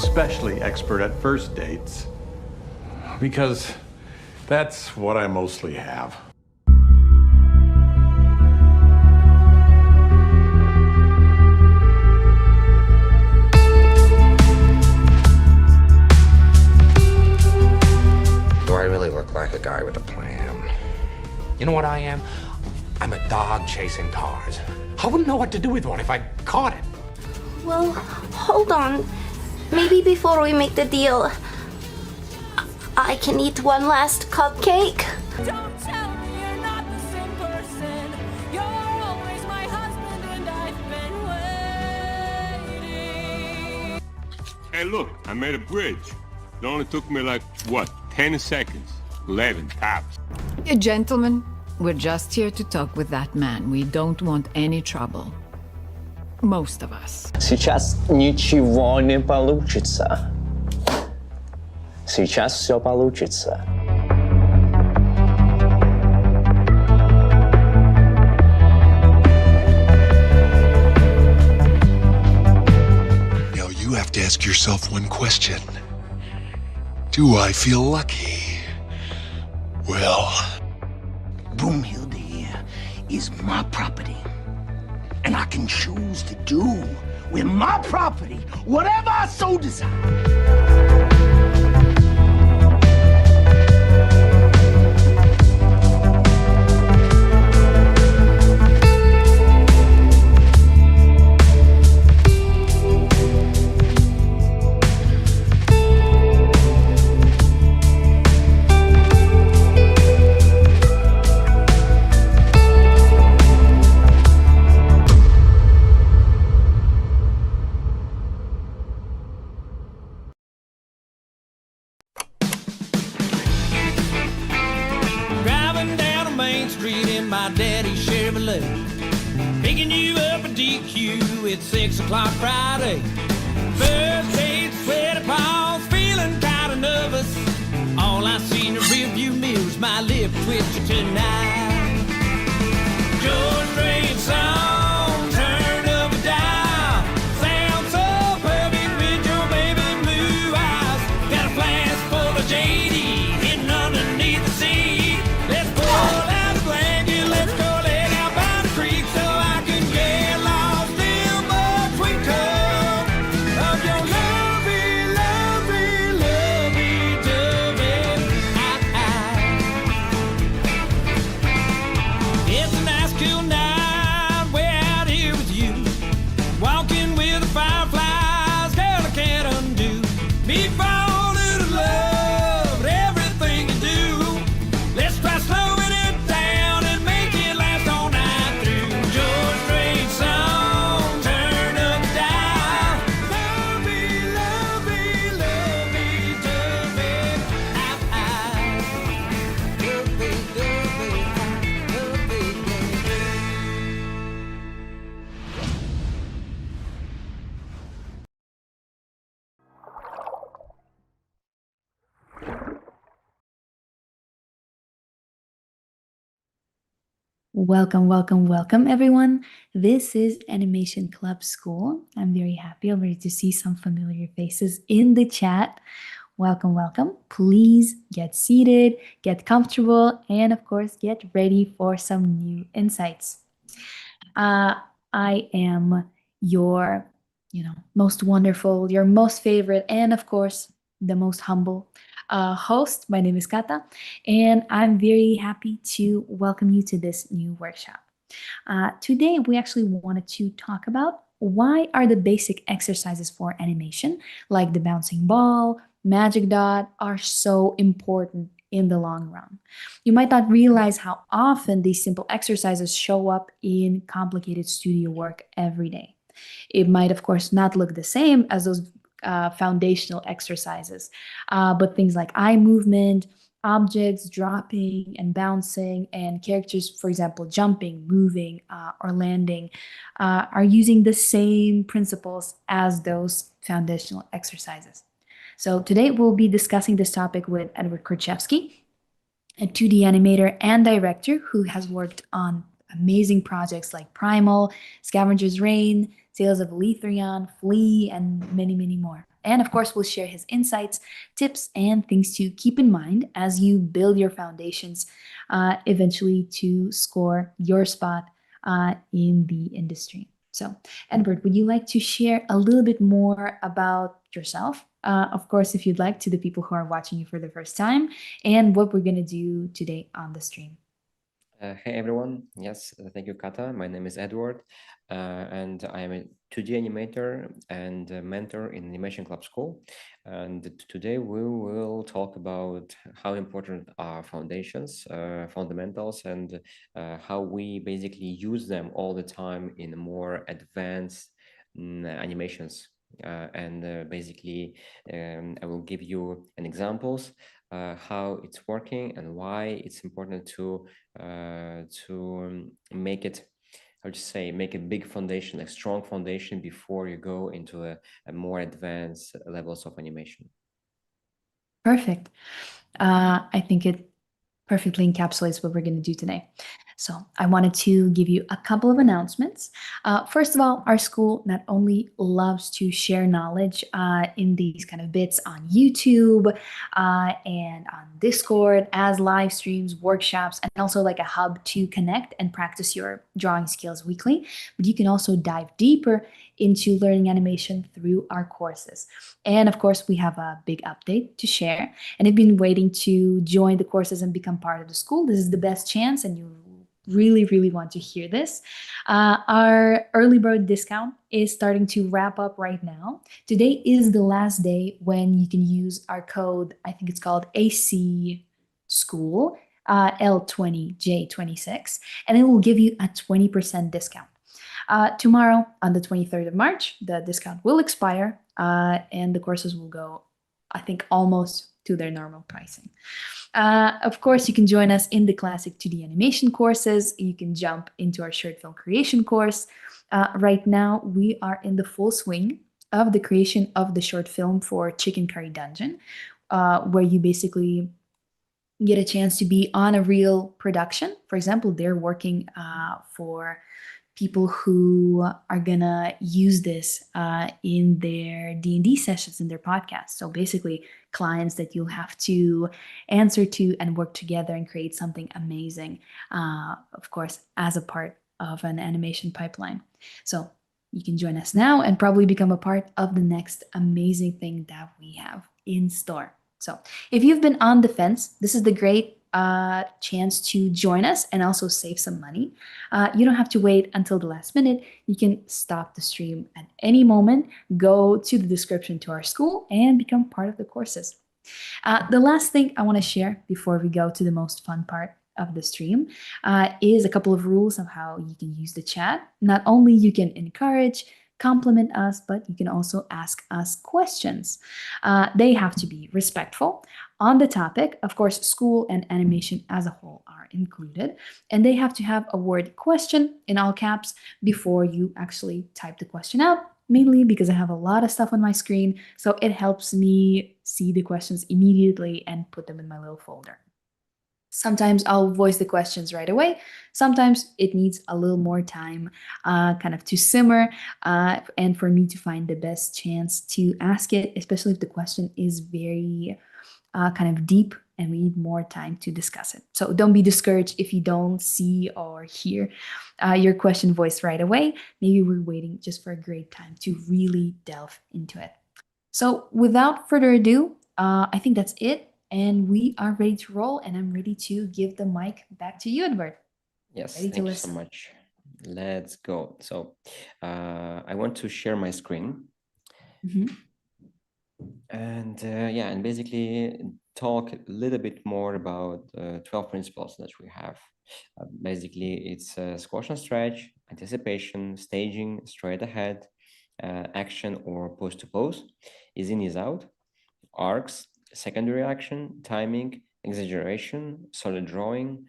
especially expert at first dates, because that's what I mostly have. Do I really look like a guy with a plan? You know what I am? I'm a dog chasing cars. I wouldn't know what to do with one if I caught it. Well, hold on. Maybe before we make the deal, I can eat one last cupcake. Don't tell me you're not the same person. You're always my husband and I've been waiting. Hey, look, I made a bridge. It only took me like, what, 10 seconds? 11 tops. Gentlemen, we're just here to talk with that man. We don't want any trouble. Most of us. Сейчас ничего не получится. Сейчас все получится. Now you have to ask yourself one question. Do I feel lucky? Well, Broomhilde here is my property. And I can choose to do with my property whatever I so desire. Driving down a main street in my daddy's Chevrolet, picking you up a DQ at 6 o'clock Friday. First date, sweaty palms, feeling kinda nervous. All I see in the rearview mirror's my lip twitching tonight. George Strait song, turn up the dial. Sounds so perfect with your baby blue eyes. Got a flask full of JD hidden underneath the seat. Let's pull out the blanket, let's go lay down by the creek so I can get lost in the sweet tub of your lovey, lovey, lovey-dovey It's a nice cool night, we're out here with you, walking with the fireflies, girl I can't undo. Me falling in love with everything you do. Let's try slowing it down and make it last all night through. George Strait song, turn up the dial. Lovey, lovey, lovey-dovey. Welcome, welcome, welcome, everyone. This is Animation Club School. I'm very happy already to see some familiar faces in the chat. Welcome, welcome. Please get seated, get comfortable, and of course, get ready for some new insights. I am your, most wonderful, your most favorite, and of course, the most humble host. My name is Kata, and I'm very happy to welcome you to this new workshop. Today, we actually wanted to talk about why are the basic exercises for animation, like the bouncing ball, magic dot, are so important in the long run. You might not realize how often these simple exercises show up in complicated studio work every day. It might, of course, not look the same as those foundational exercises, but things like eye movement, objects dropping and bouncing, and characters, for example, jumping, moving, or landing, are using the same principles as those foundational exercises. So today we'll be discussing this topic with Edward Kurchevsky, a 2D animator and director who has worked on amazing projects like Primal, Scavenger's Reign, Tales of Eletherion, Flea, and many, many more. And of course, we'll share his insights, tips, and things to keep in mind as you build your foundations eventually to score your spot in the industry. So, Edward, would you like to share a little bit more about yourself? Of course, if you'd like, to the people who are watching you for the first time, and what we're going to do today on the stream. Hey everyone, yes, thank you, Kata. My name is Edward, and I am a 2D animator and a mentor in Animation Club School. And today we will talk about how important are foundations, fundamentals, and how we basically use them all the time in more advanced animations. Basically, I will give you an examples how it's working and why it's important to make it, how to say, make a big foundation, a strong foundation before you go into a more advanced levels of animation. Perfect. I think it perfectly encapsulates what we're going to do today. So I wanted to give you a couple of announcements. First of all, our school not only loves to share knowledge in these kind of bits on YouTube and on Discord as live streams, workshops, and also like a hub to connect and practice your drawing skills weekly, but you can also dive deeper into learning animation through our courses. And of course, we have a big update to share. And if you've been waiting to join the courses and become part of the school, this is the best chance, and you really want to hear this. Our early bird discount is starting to wrap up right now. Today is the last day when you can use our code. I think it's called AC School, L20J26, and it will give you a 20% discount. Tomorrow, on the 23rd of March, the discount will expire and the courses will go, I think, almost to their normal pricing. Of course, you can join us in the classic 2D animation courses. You can jump into our short film creation course. Right now, we are in the full swing of the creation of the short film for Chicken Curry Dungeon, where you basically get a chance to be on a real production. For example, they're working for people who are gonna use this in their D&D sessions, in their podcasts. So basically, clients that you'll have to answer to and work together and create something amazing, of course, as a part of an animation pipeline. So you can join us now and probably become a part of the next amazing thing that we have in store. So if you've been on the fence, this is the great chance to join us and also save some money. You don't have to wait until the last minute. You can stop the stream at any moment, go to the description to our school, and become part of the courses. The last thing I want to share before we go to the most fun part of the stream is a couple of rules of how you can use the chat. Not only you can encourage, compliment us, but you can also ask us questions. They have to be respectful on the topic. Of course, school and animation as a whole are included, and they have to have a word question in all caps before you actually type the question out, mainly because I have a lot of stuff on my screen, so it helps me see the questions immediately and put them in my little folder. Sometimes I'll voice the questions right away. Sometimes it needs a little more time kind of to simmer and for me to find the best chance to ask it, especially if the question is very kind of deep and we need more time to discuss it. So don't be discouraged if you don't see or hear your question voiced right away. Maybe we're waiting just for a great time to really delve into it. So without further ado, I think that's it. And we are ready to roll, and I'm ready to give the mic back to you, Edward. Yes, Ready to thank you listen. so much. Let's go. So I want to share my screen. And yeah, and basically talk a little bit more about 12 principles that we have. Basically, it's squash and stretch, anticipation, staging, straight ahead, action or pose to pose, is in, is out, arcs, secondary action, timing, exaggeration, solid drawing,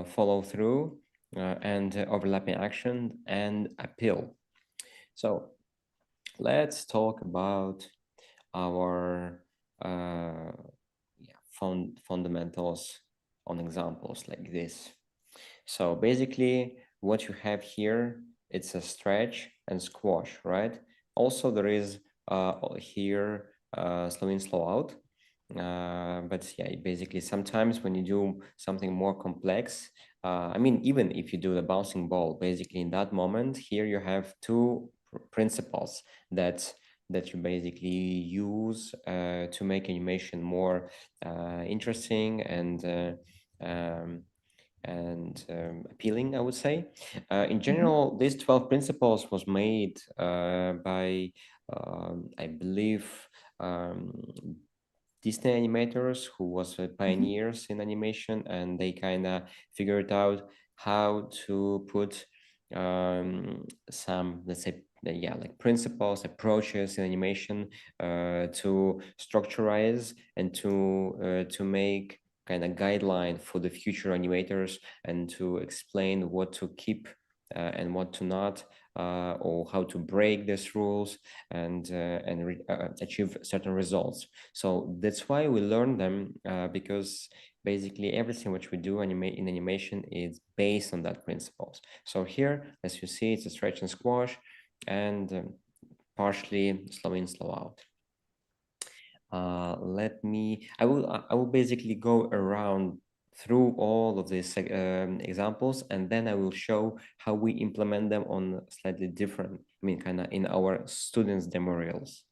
follow through, and overlapping action, and appeal. So let's talk about our fundamentals on examples like this. So basically what you have here, it's a stretch and squash, right? Also there is here slow in, slow out. But yeah, basically sometimes when you do something more complex, I mean, even if you do the bouncing ball, basically in that moment here you have two principles that you basically use to make animation more interesting and appealing, I would say. In general, these 12 principles was made by, I believe, Disney animators who was pioneers in animation, and they kind of figured out how to put some, let's say, yeah, like principles, approaches in animation to structurize and to make kind of guideline for the future animators and to explain what to keep and what to not, or how to break these rules and achieve certain results. So that's why we learn them, because basically everything which we do in animation is based on that principles. So here, as you see, it's a stretch and squash and partially slow in, slow out. I will basically go around through all of these examples, and then I will show how we implement them on slightly different, I mean, kind of in our students' demo reels.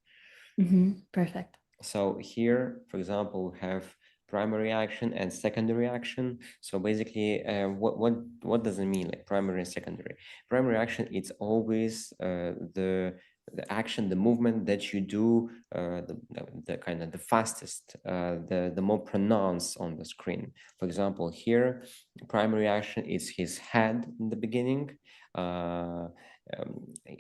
Perfect. So here, for example, we have primary action and secondary action. So basically, what does it mean, like primary and secondary? Primary action, it's always the action, the movement that you do, the kind of the fastest, the more pronounced on the screen. For example, here, primary action is his head in the beginning.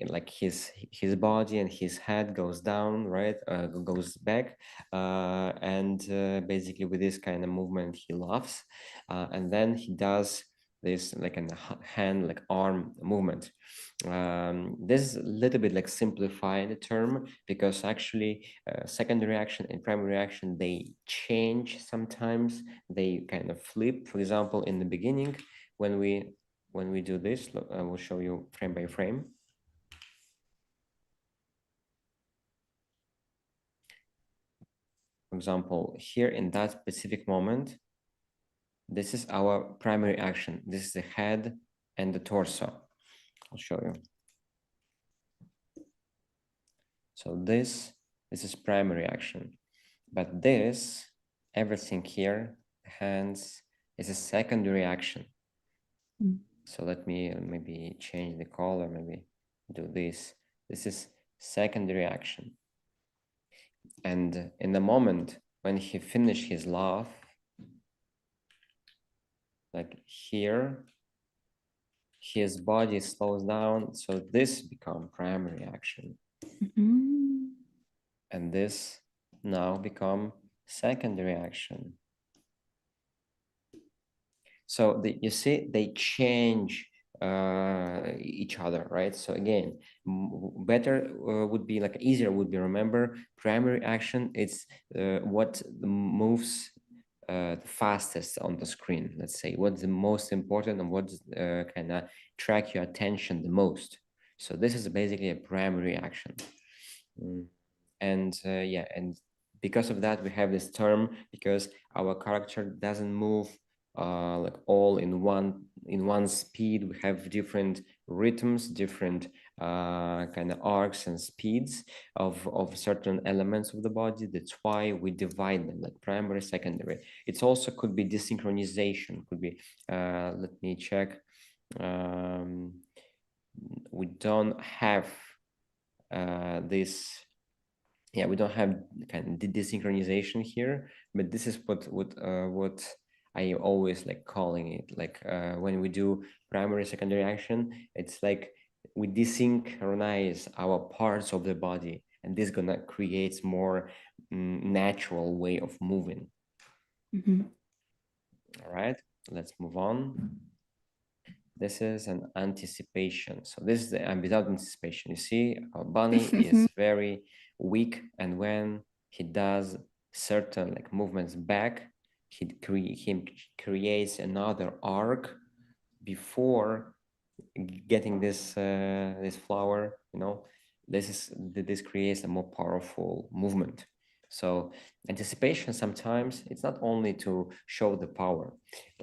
Like his body and his head goes down, right? Goes back, and basically with this kind of movement he laughs, and then he does this like a hand, like arm movement. This is a little bit like simplifying the term, because actually secondary action and primary action, they change sometimes, they kind of flip. For example, in the beginning, when we do this, I will show you frame by frame. For example, here in that specific moment, this is our primary action. This is the head and the torso. I'll show you. So this is primary action, but this, everything here, hands, is a secondary action. So let me maybe change the color, maybe do this. This is secondary action. And in the moment when he finished his laugh, like here, his body slows down, so this become primary action. And this now become secondary action. So you see, they change each other, right? So again, better would be like easier would be remember primary action. It's what moves the fastest on the screen. Let's say what's the most important and what's kind of track your attention the most. So this is basically a primary action. And yeah, and because of that we have this term, because our character doesn't move like all in one speed. We have different rhythms, different kind of arcs and speeds of certain elements of the body. That's why we divide them like primary, secondary. It also could be desynchronization, could be let me check. We don't have this, yeah, we don't have kind of desynchronization here, but this is what I always like calling it, like when we do primary, secondary action, it's like we desynchronize our parts of the body, and this gonna creates more natural way of moving. All right, let's move on. This is an anticipation. So this is the without anticipation. You see, our bunny is very weak, and when he does certain like movements back, he creates another arc before getting this this flower. You know, this creates a more powerful movement. So anticipation sometimes it's not only to show the power.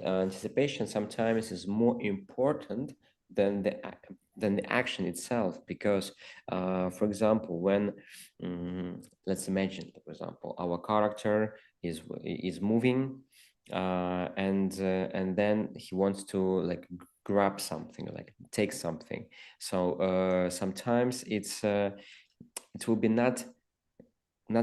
Anticipation sometimes is more important than the action itself, because for example, when let's imagine, for example, our character is moving and then he wants to like grab something, like take something. So sometimes it will be not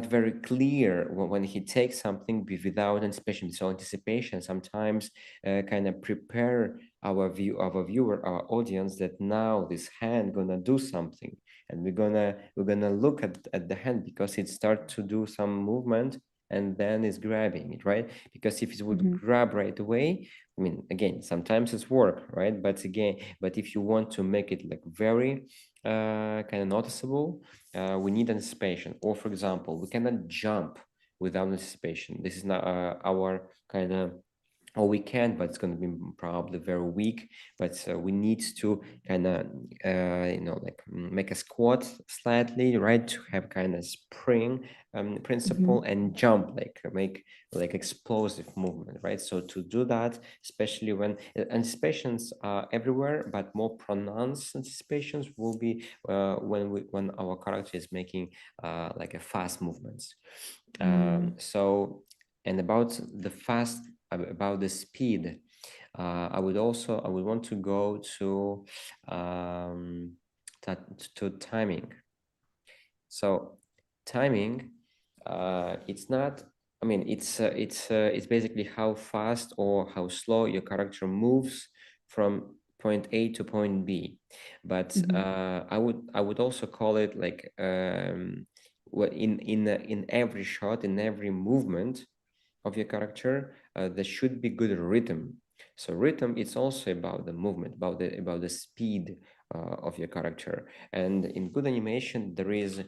very clear when he takes something without anticipation. So anticipation sometimes kind of prepare our viewer, our audience, that now this hand gonna do something, and we're gonna look at the hand because it starts to do some movement and then is grabbing it, right? Because if it would grab right away, I mean, again, sometimes it's work, right? But if you want to make it like very kind of noticeable, we need anticipation. Or for example, we cannot jump without anticipation. This is not our kind of, or we can, but it's going to be probably very weak. But we need to kind of, like make a squat slightly, right? To have kind of spring principle and jump, like make like explosive movement, right? So to do that, especially when anticipations are everywhere, but more pronounced anticipations will be when our character is making like a fast movements. So, and about the fast, about the speed, I would want to go to timing. So timing, it's not, I mean, it's basically how fast or how slow your character moves from point A to point B. But I would also call it like in every shot, in every movement of your character, there should be good rhythm. So rhythm, it's also about the movement, about the speed of your character. And in good animation, there is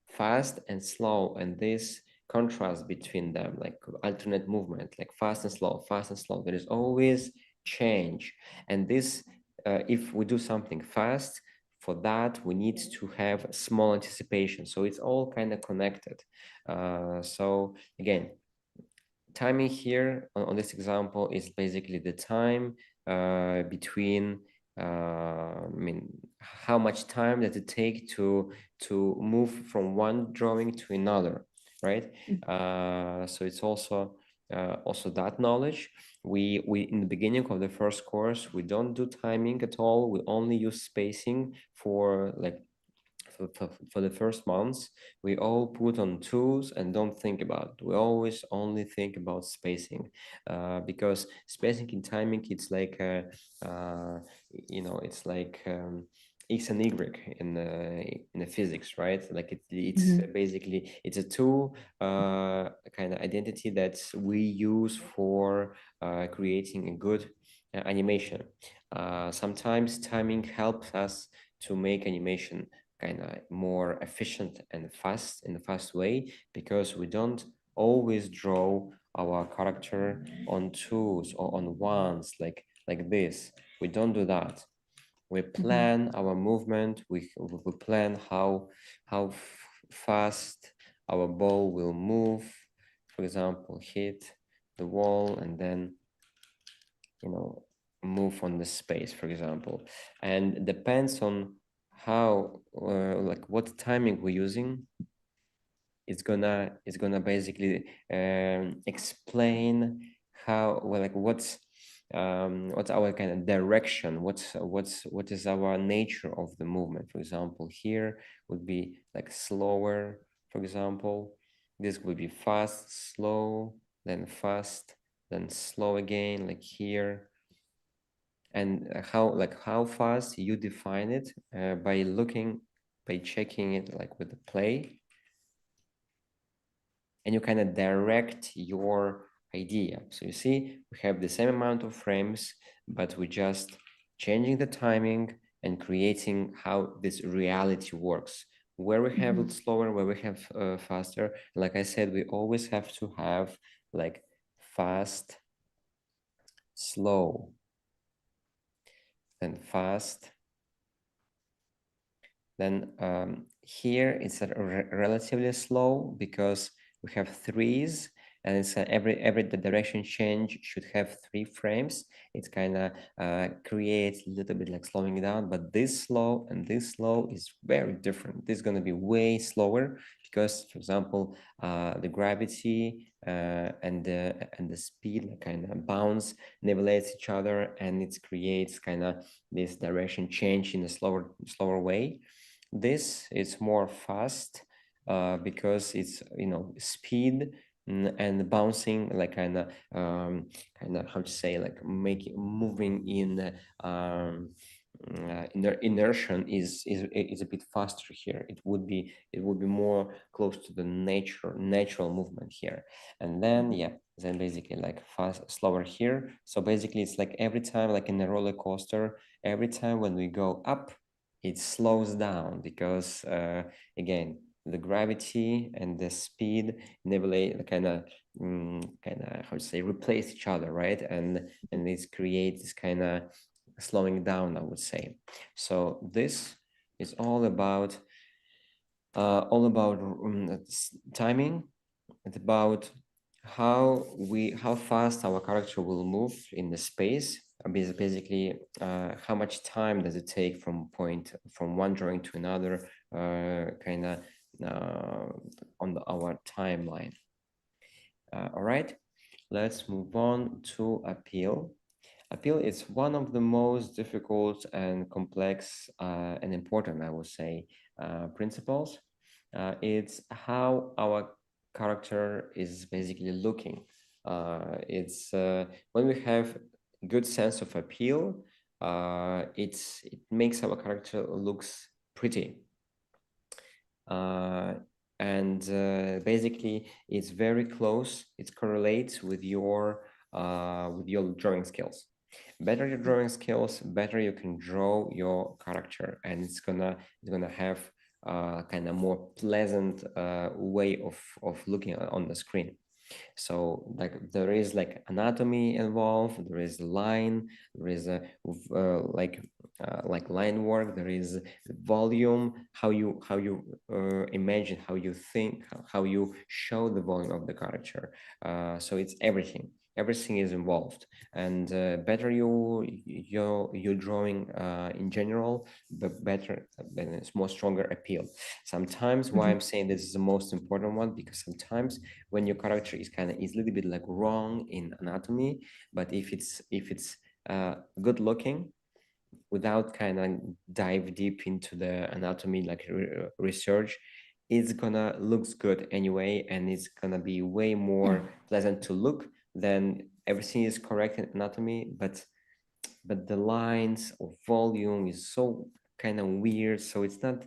fast and slow, and this contrast between them, like alternate movement, like fast and slow, fast and slow. There is always change. And this, if we do something fast, for that we need to have small anticipation. So it's all kind of connected. So again, timing here on this example is basically the time between I mean, how much time does it take to move from one drawing to another, right? So it's also that knowledge. We in the beginning of the first course, we don't do timing at all. We only use spacing for like for the first months. We all put on tools and don't think about it. We always only think about spacing, because spacing in timing, it's like it's like X and Y in the physics, right? Like it's basically it's a tool kind of identity that we use for creating a good animation. Sometimes timing helps us to make animation kind of more efficient and fast in a fast way, because we don't always draw our character on twos or on ones like this. We don't do that. We plan our movement. We plan how fast our ball will move. For example, hit the wall and then move on the space, for example. And it depends on how like what timing we're using. It's gonna basically explain how, well, like what's our kind of direction, what is our nature of the movement. For example, here would be like slower, for example. This would be fast, slow, then fast, then slow again, like here. And how fast you define it by checking it like with the play, and you kind of direct your idea. So you see, we have the same amount of frames, but we just changing the timing and creating how this reality works, where we have it slower, where we have faster. Like I said, we always have to have like fast, slow, then fast. Then here it's relatively slow, because we have threes, and it's every the direction change should have 3 frames. It kind of creates a little bit like slowing down, but this slow and this slow is very different. This is going to be way slower because, for example, the gravity and the speed kind of bounce nivelates each other, and it creates kind of this direction change in a slower way. This is more fast because it's speed and bouncing, like kind of how to say, like moving in inertia is a bit faster here. It would be more close to the natural movement here, and then then basically like slower here. So basically it's like every time, like in a roller coaster, every time when we go up, it slows down because again, the gravity and the speed nivelate kind of how to say, replace each other, right? And this creates this kind of slowing down, I would say. So this is all about timing. It's about how fast our character will move in the space. Basically, how much time does it take from one drawing to another, kind of on our timeline. All right, let's move on to appeal. Appeal is one of the most difficult and complex and important, I would say, principles. It's how our character is basically looking. It's when we have good sense of appeal, it makes our character looks pretty. And basically, it's very close. It correlates with your drawing skills. Better your drawing skills, better you can draw your character, and it's gonna have kind of more pleasant way of looking on the screen. So like there is like anatomy involved, there is line, there is a like line work, there is volume, how you imagine, how you think, how you show the volume of the character. So it's everything is involved, and better your drawing in general, the better, then it's more stronger appeal. Sometimes why I'm saying this is the most important one, because sometimes when your character is a little bit like wrong in anatomy, but if it's good looking, without kind of dive deep into the anatomy like research, it's gonna looks good anyway, and it's gonna be way more pleasant to look than everything is correct in anatomy, but the lines of volume is so kind of weird, so it's not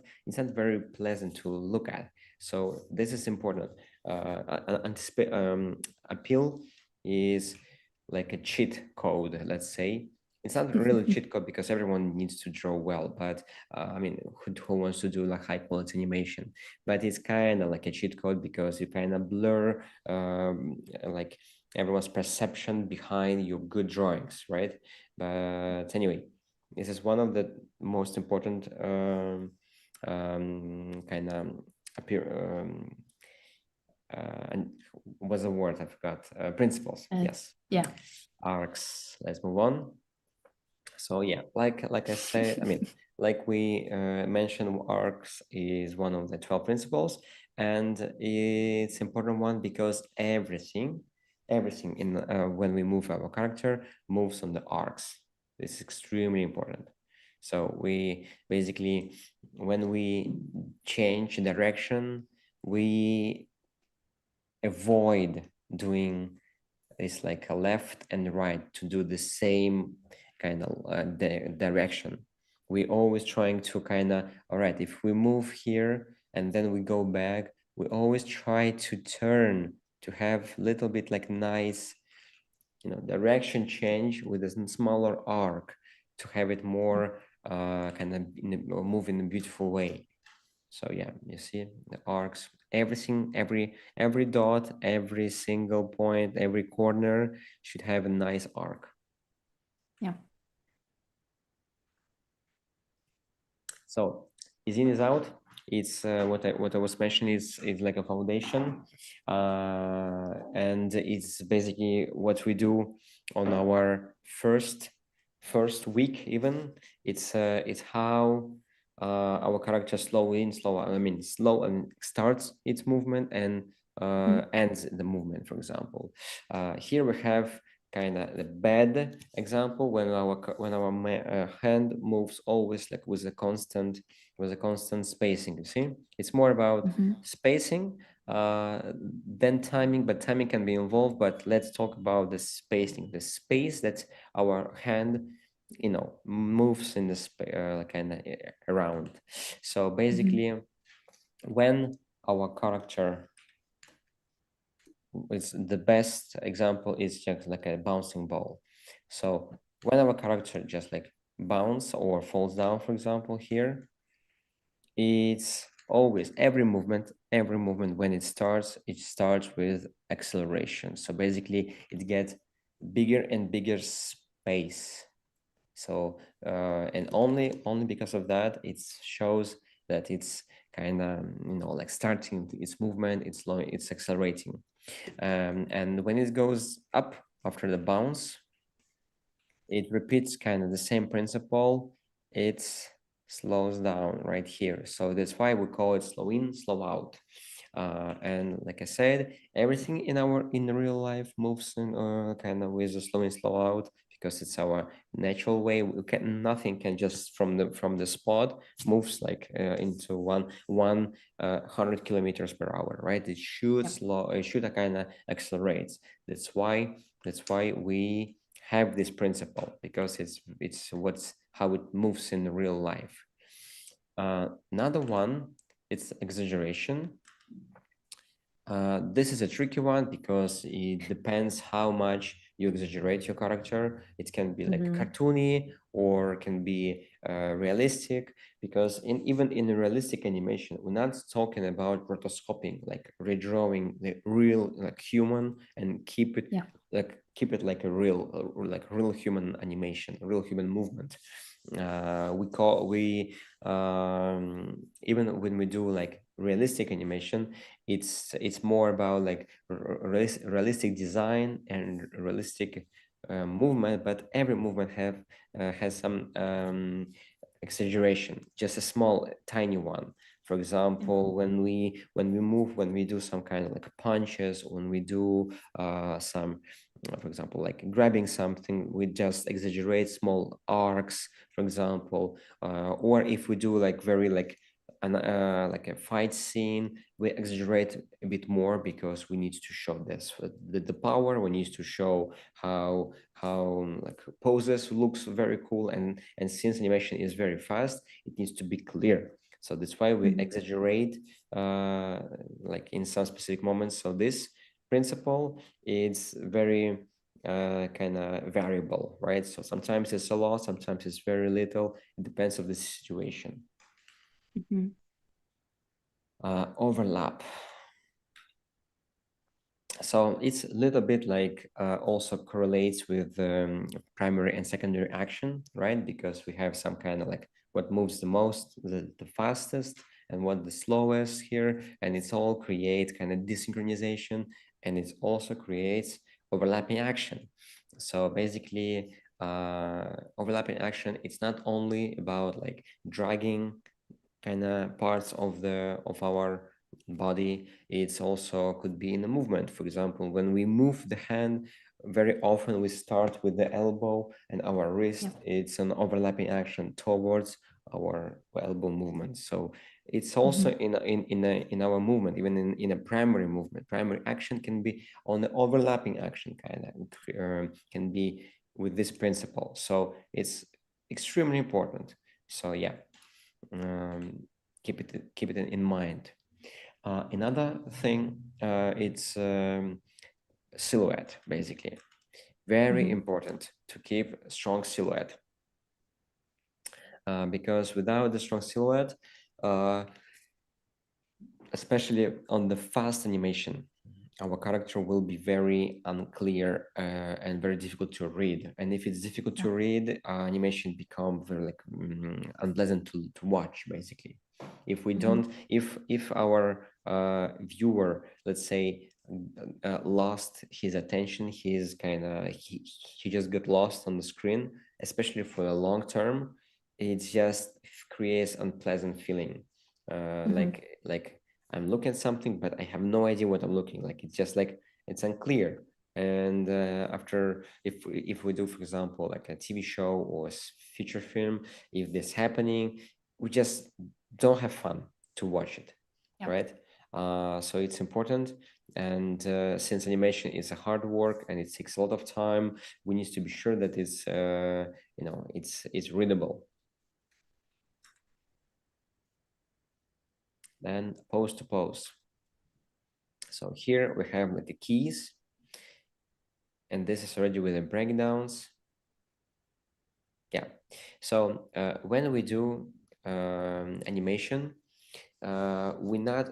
very pleasant to look at. So this is important. Appeal is like a cheat code, let's say. It's not really cheat code because everyone needs to draw well, but I mean, who wants to do like high quality animation? But it's kind of like a cheat code because you kind of blur like everyone's perception behind your good drawings, right? But anyway, this is one of the most important kind of appear. And what's the word? I forgot. Principles. Yes. Yeah. Arcs. Let's move on. So yeah, like I said, I mean, like we mentioned, arcs is one of the 12 principles, and it's important one because everything in when we move our character moves on the arcs. This is extremely important. So we basically, when we change direction, we avoid doing this like a left and right to do the same kind of direction. We always trying to kind of, all right, if we move here and then we go back, we always try to turn to have a little bit like nice, direction change with a smaller arc to have it more kind of move in a beautiful way. So yeah, you see the arcs, everything, every dot, every single point, every corner should have a nice arc. Yeah. So is in, is out. it's what I was mentioning is like a foundation, and it's basically what we do on our first week even. It's how our character slow and starts its movement and ends the movement. For example, here we have kind of the bad example when our hand moves always like with a constant spacing. You see, it's more about spacing than timing, but timing can be involved. But let's talk about the spacing, the space that our hand moves in the kind of around. So basically, when our character, it's the best example is just like a bouncing ball. So when our character just like bounce or falls down, for example, here, it's always every movement when it starts with acceleration. So basically it gets bigger and bigger space. So and only because of that it shows that it's kind of like starting its movement, it's accelerating, and when it goes up after the bounce, it repeats kind of the same principle. It slows down right here. So that's why we call it slow in, slow out. And like I said, everything in the real life moves in kind of with a slow in, slow out, because it's our natural way. Nothing can just from the spot moves like into 100 kilometers per hour, right? It should slow. It should kind of accelerate. That's why we have this principle, because it's how it moves in real life. Another one, it's exaggeration. This is a tricky one because it depends how much you exaggerate your character. It can be like cartoony or can be realistic, because even in a realistic animation, we're not talking about rotoscoping, like redrawing the real like human and keep it like a real human animation, a real human movement. Even when we do like realistic animation, it's more about like realistic design and realistic movement, but every movement has some exaggeration, just a small tiny one. For example, when we move, when we do some kind of like punches, when we do some for example like grabbing something, we just exaggerate small arcs, for example, or if we do like very like a fight scene, we exaggerate a bit more because we need to show this the power. We need to show how like poses looks very cool, and since animation is very fast, it needs to be clear. So that's why we exaggerate like in some specific moments. So this principle is very kind of variable, right? So sometimes it's a lot, sometimes it's very little. It depends on the situation. Overlap. So it's a little bit like also correlates with primary and secondary action, right? Because we have some kind of like what moves the most, the fastest, and what the slowest here, and it's all creates kind of desynchronization, and it also creates overlapping action. So basically, overlapping action, it's not only about like dragging kind of parts of our body, it's also could be in the movement. For example, when we move the hand, very often we start with the elbow and our wrist. It's an overlapping action towards our elbow movement. So it's also in our movement, even in a primary movement. Primary action can be on the overlapping action, kind of can be with this principle. So it's extremely important. So yeah, keep it in mind. Another thing, it's silhouette, basically. Very important to keep a strong silhouette. Because without the strong silhouette, especially on the fast animation, our character will be very unclear and very difficult to read. And if it's difficult to read, animation become very like unpleasant to watch, basically. If we don't, if our viewer, let's say, lost his attention, he's kind of he just got lost on the screen, especially for the long term, it just creates unpleasant feeling. Like I'm looking at something, but I have no idea what I'm looking like. It's just like it's unclear. And after, if we do, for example, like a TV show or feature film, if this happening, we just don't have fun to watch it, right? So it's important. And since animation is a hard work and it takes a lot of time, we need to be sure that it's it's readable. Then pose to pose. So here we have like the keys, and this is already with the breakdowns. Yeah. So when we do animation, we not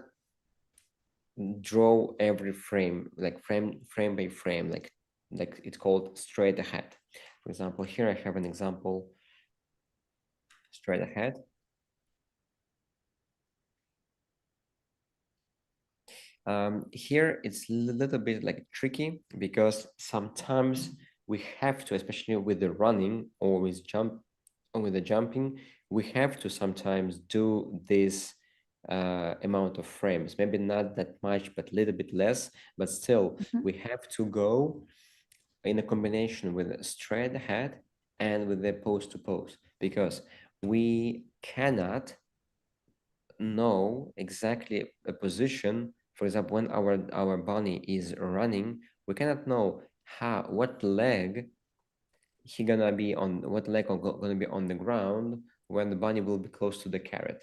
draw every frame, like frame by frame, like it's called straight ahead. For example, here I have an example, straight ahead. Here it's a little bit like tricky because sometimes we have to, especially with the running or with the jumping, we have to sometimes do this amount of frames, maybe not that much, but a little bit less, but still we have to go in a combination with straight ahead and with the pose to pose, because we cannot know exactly a position. For example, when our bunny is running, we cannot know what leg he gonna be on, what leg gonna be on the ground when the bunny will be close to the carrot,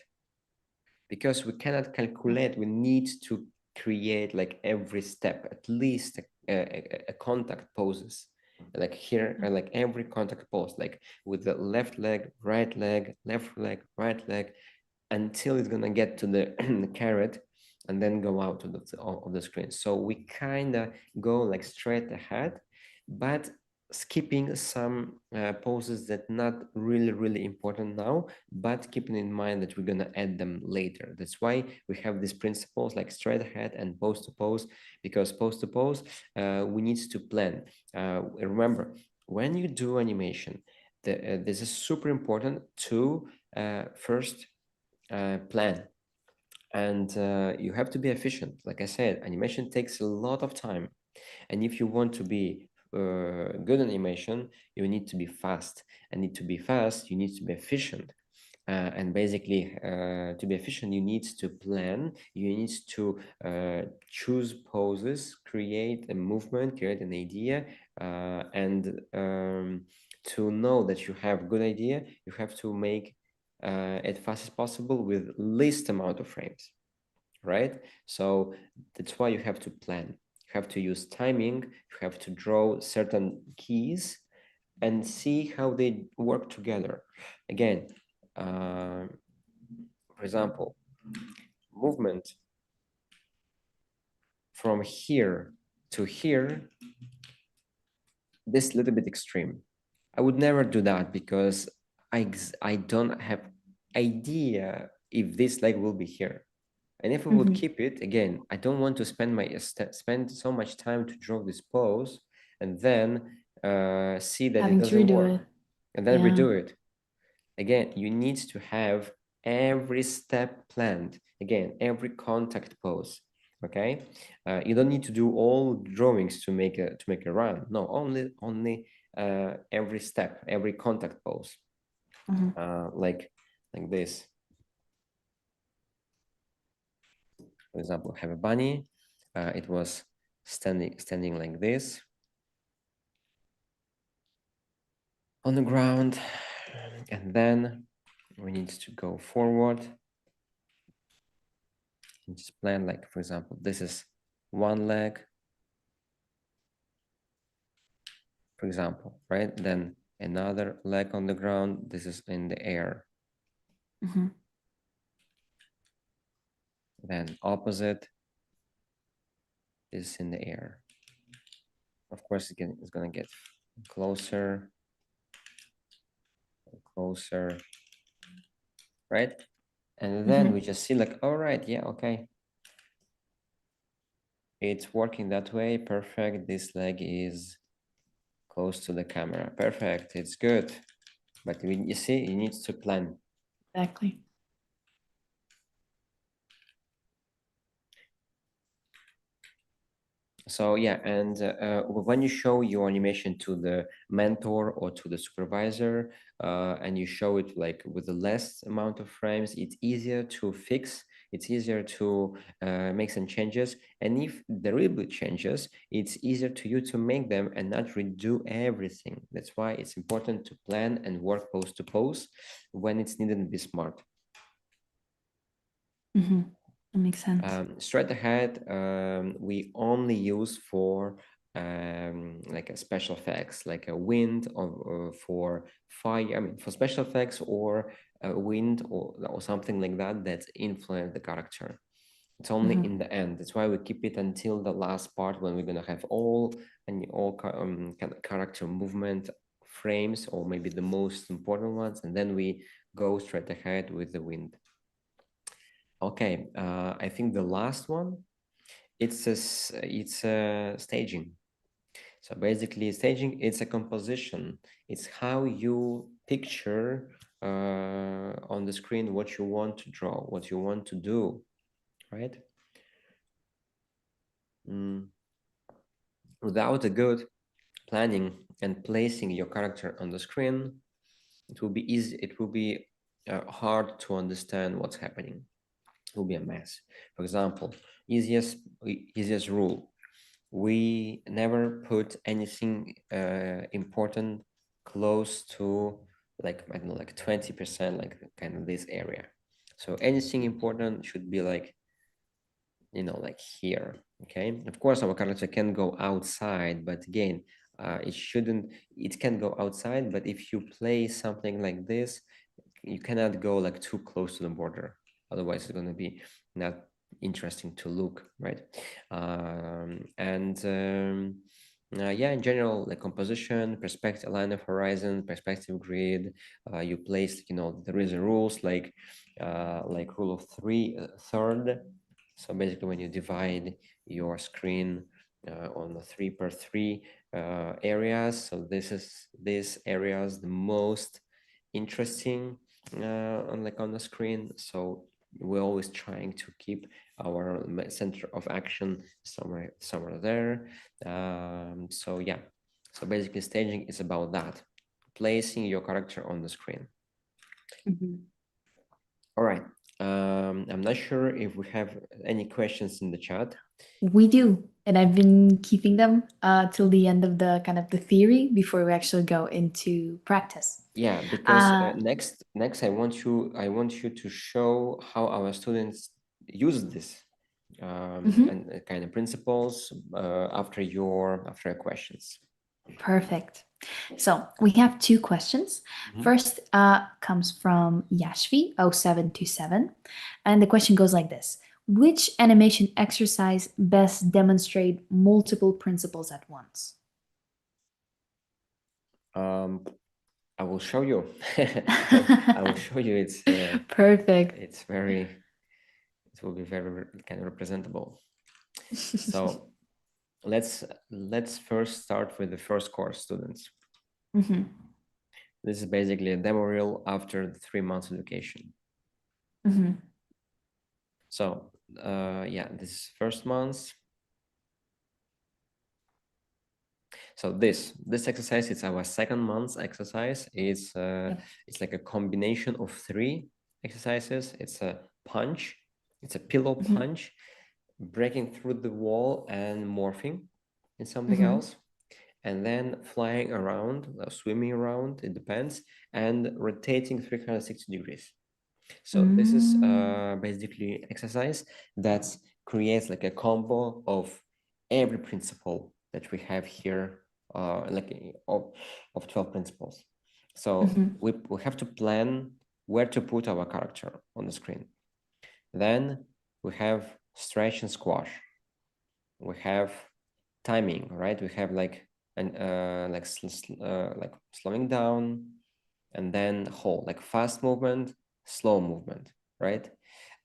because we cannot calculate. We need to create like every step, at least a contact poses, like here, like every contact pose, like with the left leg, right leg, left leg, right leg, until it's gonna get to the, the carrot and then go out of the screen. So we kind of go like straight ahead, but skipping some poses that not really important now, but keeping in mind that we're gonna add them later. That's why we have these principles like straight ahead and pose to pose, because pose to pose, we need to plan. Remember, when you do animation, this is super important to first plan, and you have to be efficient. Like I said, animation takes a lot of time, and if you want to be good animation, you need to be fast, and to be fast you need to be efficient. And basically, to be efficient, you need to plan, you need to choose poses, create a movement, create an idea, and to know that you have good idea, you have to make as fast as possible with least amount of frames, right? So that's why you have to plan. You have to use timing, you have to draw certain keys and see how they work together. Again, for example, movement from here to here, this little bit extreme. I would never do that because I don't have idea if this leg will be here. And if we would keep it, again, I don't want to spend so much time to draw this pose and then see that it doesn't work. And then redo it. Again, you need to have every step planned. Again, every contact pose. Okay, you don't need to do all drawings to make a run. No, only every step, every contact pose, like this. For example, have a bunny. It was standing like this on the ground, and then we need to go forward and just plan, like, for example, this is one leg, for example, right? Then another leg on the ground. This is in the air. Then opposite is in the air. Of course, it's gonna get closer, right? And then we just see like, all right, yeah, okay. It's working that way. Perfect. This leg is close to the camera. Perfect. It's good. But you see, you need to plan. Exactly. So yeah, and when you show your animation to the mentor or to the supervisor, and you show it like with the less amount of frames, it's easier to fix. It's easier to make some changes. And if there will be changes, it's easier to you to make them and not redo everything. That's why it's important to plan and work pose to pose when it's needed and be smart. That makes sense. Straight ahead, we only use for like a special effects, like a wind or for fire. I mean, for special effects or a wind or something like that that influence the character. It's only in the end. That's why we keep it until the last part when we're gonna have all kind of character movement frames, or maybe the most important ones, and then we go straight ahead with the wind. Okay, I think the last one, it's a staging. So basically, staging, it's a composition. It's how you picture on the screen what you want to draw, what you want to do, right? Without a good planning and placing your character on the screen, it will be easy. It will be hard to understand what's happening. It will be a mess. For example, easiest rule: we never put anything important close to, like, I don't know, like 20%, like kind of this area. So anything important should be like, you know, like here. Okay, of course our character can go outside, but again, it can go outside, but if you play something like this, you cannot go like too close to the border, otherwise it's going to be not interesting to look, right? Yeah, in general, like composition, perspective, line of horizon, perspective grid, you place, you know, there is a rules like rule of third. So basically, when you divide your screen on the 3x3 areas, so this area is the most interesting on the screen. So we're always trying to keep our center of action somewhere there. So yeah, so basically staging is about that, placing your character on the screen. All right. I'm not sure if we have any questions in the chat. We do, and I've been keeping them till the end of the kind of the theory before we actually go into practice. Yeah, because next I want you to show how our students use this and kind of principles after your questions. Perfect. So we have two questions. First comes from Yashvi 0727, and the question goes like this: which animation exercise best demonstrate multiple principles at once? I will show you. I will show you. It's perfect. It will be very kind of representable. So let's first start with the first course students. This is basically a demo reel after the 3 months education. So yeah, this is first month. So this exercise, it's our second month's exercise. It's like a combination of 3 exercises. It's a punch, it's a pillow punch, breaking through the wall and morphing in something else, and then flying around, swimming around, it depends, and rotating 360 degrees. So this is basically exercise that creates like a combo of every principle that we have here, of 12 principles. So we have to plan where to put our character on the screen. Then we have stretch and squash. We have timing, right? We have like slowing down, and then hold, like fast movement, slow movement. right?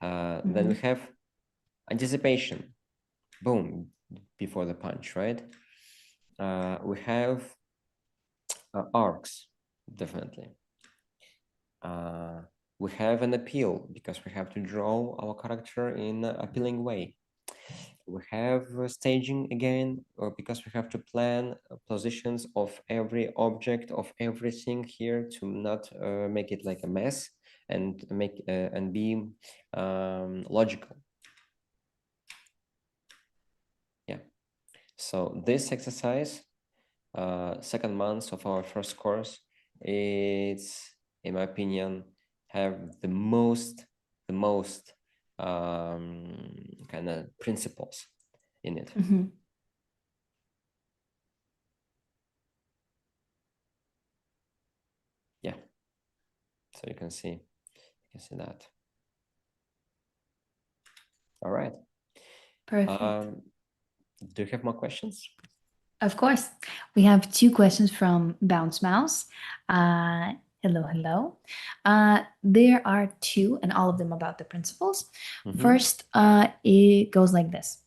Then we have anticipation, boom, before the punch, right? We have arcs, definitely. We have an appeal because we have to draw our character in an appealing way. We have staging again, because we have to plan positions of every object, of everything here to not make it like a mess and make and be logical. Yeah. So this exercise, second month of our first course, it's, in my opinion, have the most kind of principles in it. Yeah, so you can see that. All right. Perfect. Do you have more questions? Of course. We have 2 questions from Bounce Mouse. Hello, hello. There are 2, and all of them about the principles. First, it goes like this.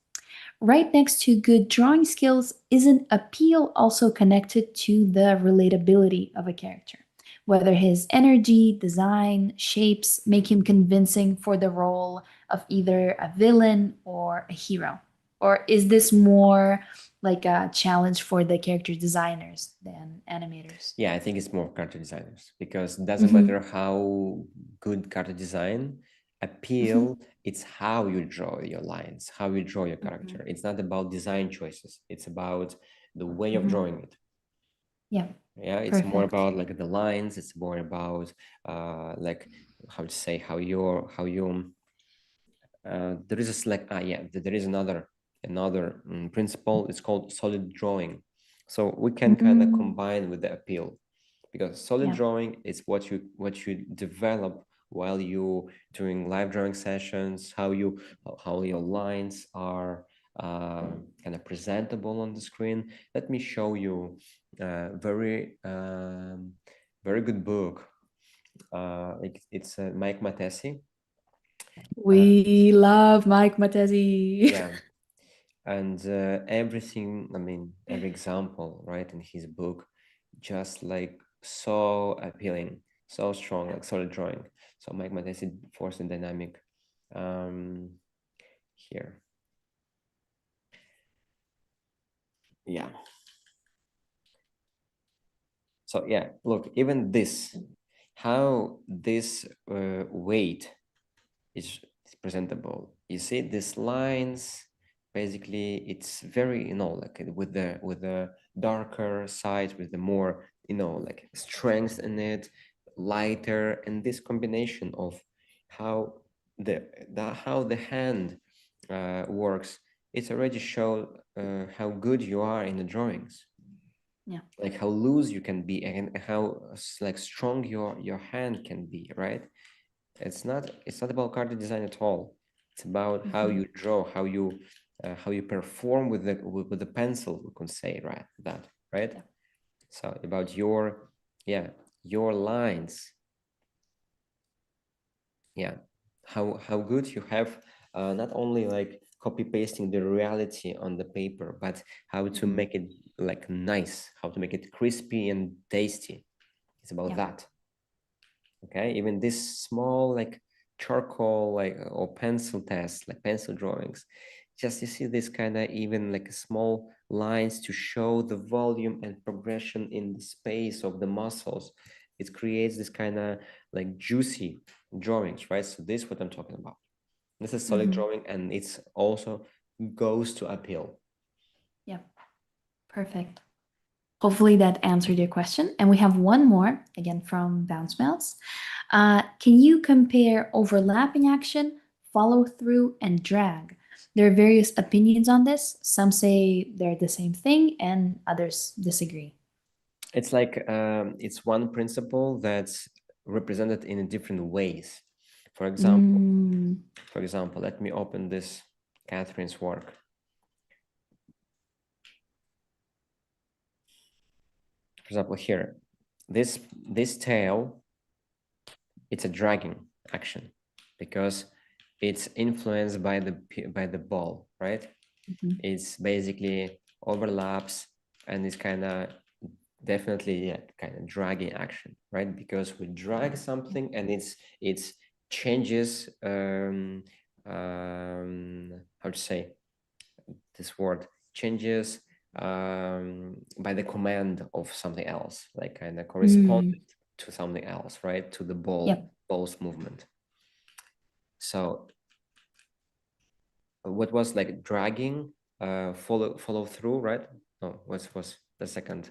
Right next to good drawing skills, isn't appeal also connected to the relatability of a character? Whether his energy, design, shapes make him convincing for the role of either a villain or a hero? Or is this more like a challenge for the character designers than animators? Yeah, I think it's more character designers, because it doesn't matter how good character design, appeal, it's how you draw your lines, how you draw your character. It's not about design choices. It's about the way of drawing it. Yeah. Yeah, it's more Perfect. about like the lines. It's more about like how to say how you there is a select there is another principle. It's called solid drawing. So we can kind of combine with the appeal, because solid Yeah. drawing is what you develop while you doing live drawing sessions, how your lines are kind of presentable on the screen. Let me show you a very good book. It's Mike Matesi. We love Mike Matesi. Yeah, and everything, I mean, every example, right, in his book, just like so appealing, so strong, like solid drawing. So Mike Matesi, force and dynamic. Here. Yeah. So yeah, look, even this, how this weight is presentable. You see these lines, basically it's very, like with the darker side, with the more, like strength in it, lighter, and this combination of how the hand works, it's already show how good you are in the drawings. Yeah. Like how loose you can be and how like strong your hand can be, right? It's not about character design at all. It's about how you draw, how you perform with the pencil, we can say, right? Yeah. So about your lines. Yeah, how good you have not only like copy pasting the reality on the paper, but how to make it like nice, how to make it crispy and tasty. It's about that. Okay, even this small like charcoal or pencil tests, like pencil drawings, just you see this kind of even like small lines to show the volume and progression in the space of the muscles. It creates this kind of like juicy drawings, right? So this is what I'm talking about. This is solid drawing, and it's also goes to appeal. Yeah. Perfect. Hopefully that answered your question. And we have one more, again from Bounce Mouse. Can you compare overlapping action, follow through, and drag? There are various opinions on this. Some say they're the same thing, and others disagree. It's like it's one principle that's represented in different ways. For example, let me open this Catherine's work. For example, here, this tail, it's a dragging action. because it's influenced by the ball, right? It's basically overlaps, and it's kind of definitely kind of dragging action, right? Because we drag something and it's changes how to say this word, changes by the command of something else, like kind of corresponded to something else, right? To the ball's movement. So what was like dragging, follow through, right? No, what was the second?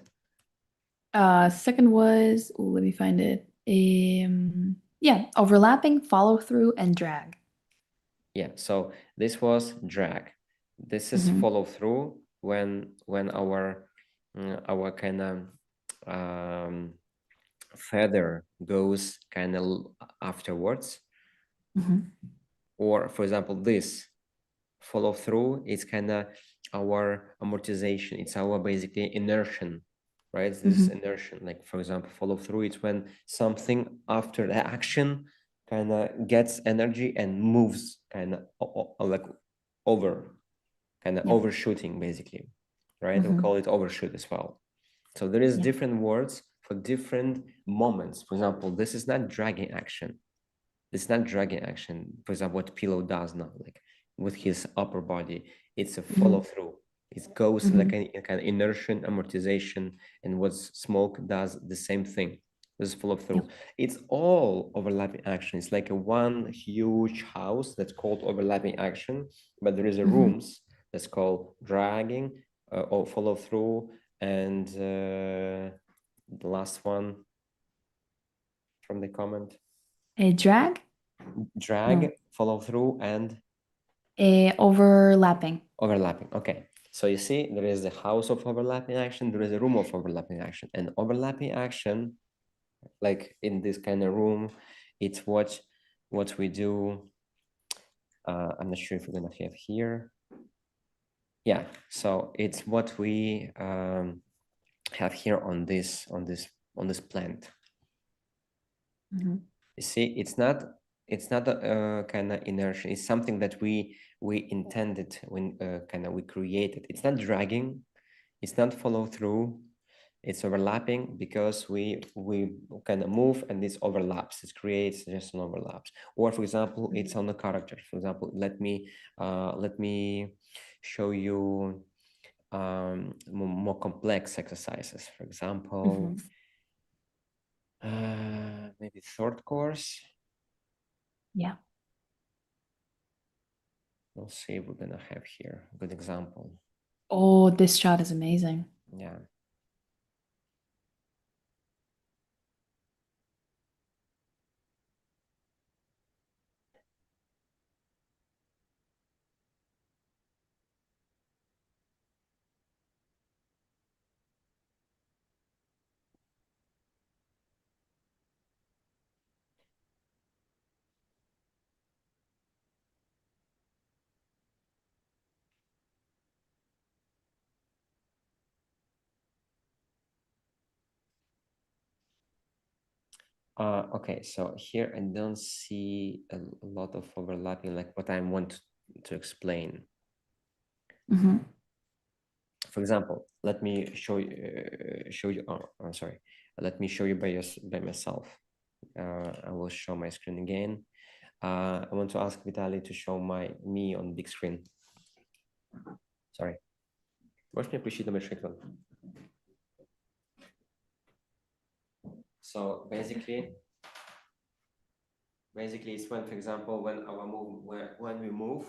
Second was, let me find it. Yeah, overlapping, follow through, and drag. Yeah, so this was drag. This is follow through when our kind of feather goes kind of afterwards. Or for example, this follow through is kind of our amortization. It's our basically inertia, right? This is inertia. Like for example, follow through, it's when something after the action kind of gets energy and moves kind of like over, kind of overshooting basically, right? We call it overshoot as well. So there is different words for different moments. For example, this is not dragging action. It's not dragging action. For example, what Pillow does now, like with his upper body, it's a follow through. It goes like a kind of inertia, amortization, and what smoke does the same thing. This is follow through. It's all overlapping action. It's like a one huge house that's called overlapping action, but there is a rooms that's called dragging or follow through, and the last one from the comment. A drag? Drag, follow through, and Overlapping. overlapping. Okay. So you see, there is a house of overlapping action, there is a room of overlapping action. And overlapping action, like in this kind of room, it's what we do. I'm not sure if we're gonna have here. Yeah, so it's what we have here on this plant. You see, it's not a kind of inertia. It's something that we intended when kind of we created. It's not dragging. It's not follow through. It's overlapping because we kind of move and this overlaps. It creates just an overlaps. Or for example, it's on the character. For example, let me show you more complex exercises. For example, maybe third course. Yeah. We'll see if we're gonna have here a good example. Oh, this shot is amazing. Yeah. Okay, so here I don't see a lot of overlapping, like what I want to explain. For example, let me show you. Oh, I'm sorry. Let me show you by myself. I will show my screen again. I want to ask Vitaly to show me on big screen. Sorry. Можешь мне включить на большой экран? So basically it's when, for example, when we move,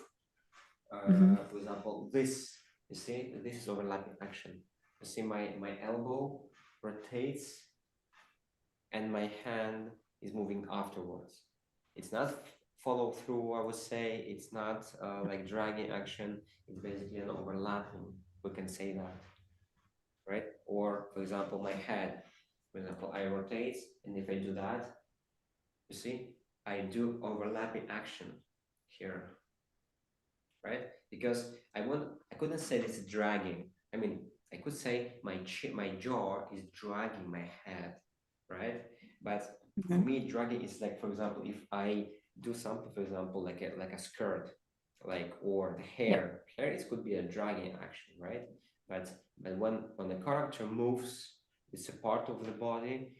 for example, this, you see, this is overlapping action. You see my elbow rotates and my hand is moving afterwards. It's not follow through, I would say. It's not like dragging action. It's basically an overlapping. We can say that, right? Or, for example, my head. For example, I rotate, and if I do that, you see, I do overlapping action here, right? Because I couldn't say this is dragging. I mean, I could say my jaw is dragging my head, right? But for me, dragging is like, for example, if I do something, for example, like a skirt, or the Yeah. hair, it could be a dragging action, right? But when the character moves, it's a part of the body.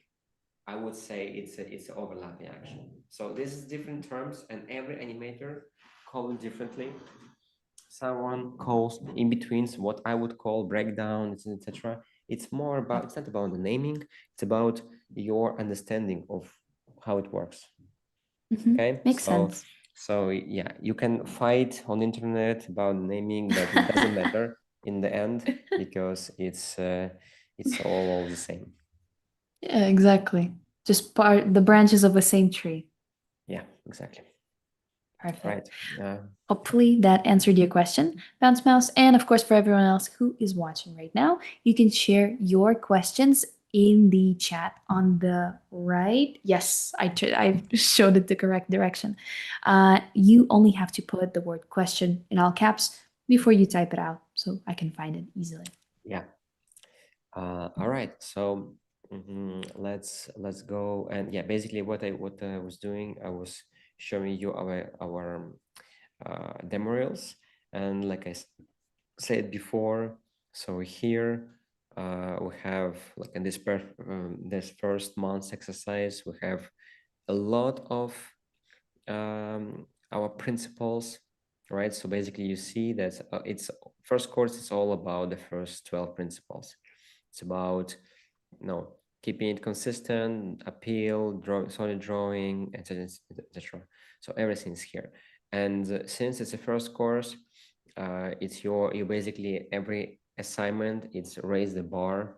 I would say it's an overlapping action. So this is different terms, and every animator call it differently. Someone calls in betweens what I would call breakdowns, etc. It's more about, it's not about the naming, it's about your understanding of how it works. Okay, Makes sense. So yeah, you can fight on the internet about naming, but it doesn't matter in the end because it's all the same. Yeah, exactly. Just the branches of the same tree. Yeah, exactly. Perfect. Right. Hopefully that answered your question, Bounce Mouse. And of course, for everyone else who is watching right now, you can share your questions in the chat on the right. Yes, I showed it the correct direction. You only have to put the word question in all caps before you type it out so I can find it easily. Yeah. All right. So let's go. And yeah, basically what I was doing, I was showing you our demo reels, and like I said before, so here we have, like in this first month's exercise, we have a lot of our principles, right? So basically you see that it's first course is all about the first 12 principles. It's about, keeping it consistent, appeal, solid drawing, etc., etc. So everything's here. And since it's a first course, it's you basically every assignment, it's raise the bar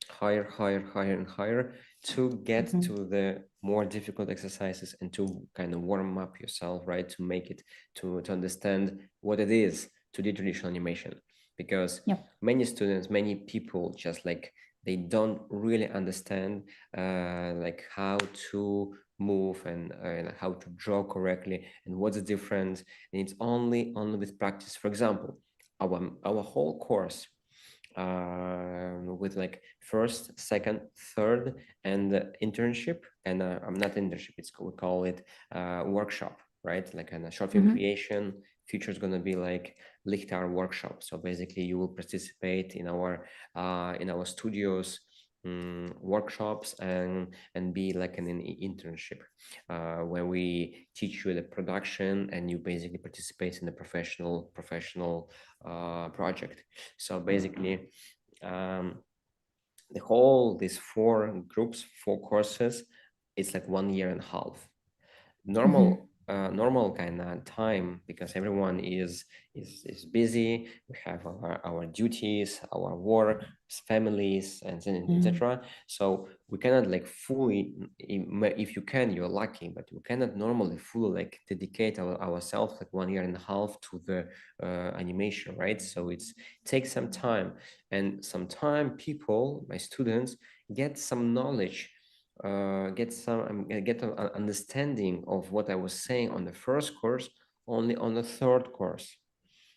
higher, and higher to get to the more difficult exercises and to kind of warm up yourself, right? To make it to understand what it is to do traditional animation, because many students, many people just they don't really understand like how to move and how to draw correctly and what's the difference. And it's only with practice. For example, our whole course with first, second, third, and internship, and I'm not internship. We call it workshop, right? Like a short film creation. Future is gonna be like Lichtar workshop. So basically, you will participate in our studios workshops and be like an internship where we teach you the production and you basically participate in the professional project. So basically these 4 groups, 4 courses, it's like 1.5 years. Normal kind of time, because everyone is busy. We have our duties, our work, families, and etc. So we cannot fully, if you can, you're lucky, but we cannot normally fully dedicate ourselves 1.5 years to the animation, right? So it takes some time, and sometime people, my students, get some knowledge, get an understanding of what I was saying on the first course only on the third course.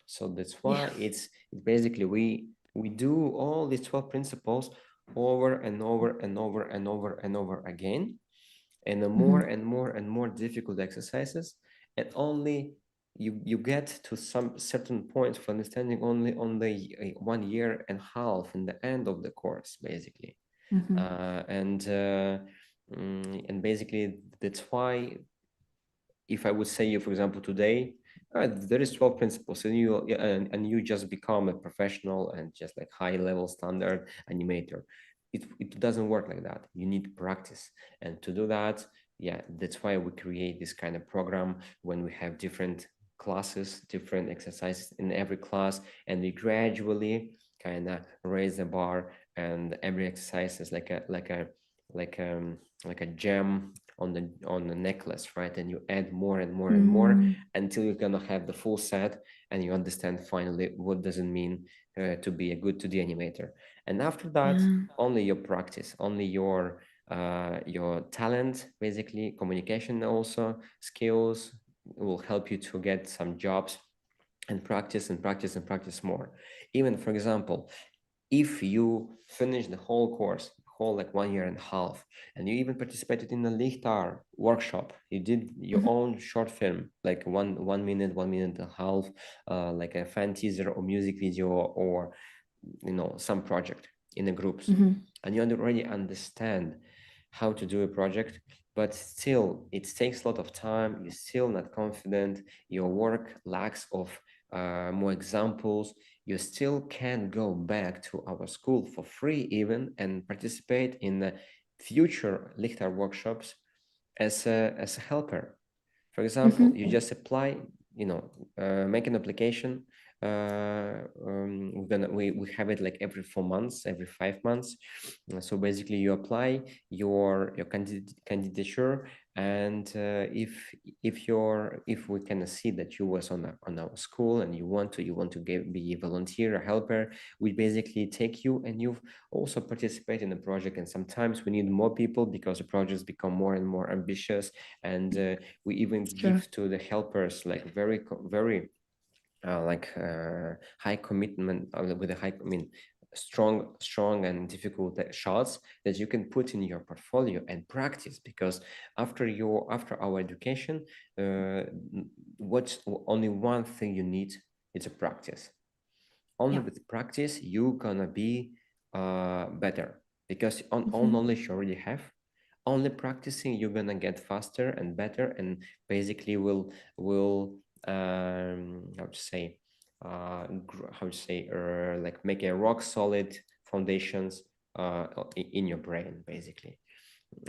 So that's why it's basically we do all these 12 principles over and over and over and over and over again, and the more and more and more difficult exercises, and only you get to some certain points for understanding only on the 1.5 years in the end of the course, basically. And basically that's why, if I would say you, for example, today there is 12 principles and you just become a professional and just high level standard animator, it doesn't work like that. You need practice, and to do that, that's why we create this kind of program when we have different classes, different exercises in every class, and we gradually kind of raise the bar, and every exercise is like a gem on the necklace, right? And you add more and more and more until you're gonna have the full set, and you understand finally what does it mean to be a good 2D animator. And after that, only your practice, only your talent, basically communication, also skills, will help you to get some jobs, and practice and practice and practice more. Even, for example, if you finish the whole course, whole like 1.5 years, and you even participated in the Lichtar workshop. You did your own short film, like one minute, 1.5 minutes, like a fan teaser or music video, or some project in the groups, and you already understand how to do a project, but still it takes a lot of time. You're still not confident. Your work lacks of more examples. You still can go back to our school for free even and participate in the future Lichtar workshops as a helper. For example, you just apply, make an application. We have it like every 4 months, every 5 months. So basically, you apply your candidature, and if we can see that you was on our school and you want to be a volunteer, a helper, we basically take you, and you also participate in the project. And sometimes we need more people because the projects become more and more ambitious, and we even give to the helpers like very high commitment, with a high, strong and difficult shots that you can put in your portfolio and practice. Because after our education, what's only one thing you need, it's a practice. Only with practice you're gonna be better, because all knowledge you already have. Only practicing you're gonna get faster and better, and basically will like make a rock solid foundations in your brain, basically.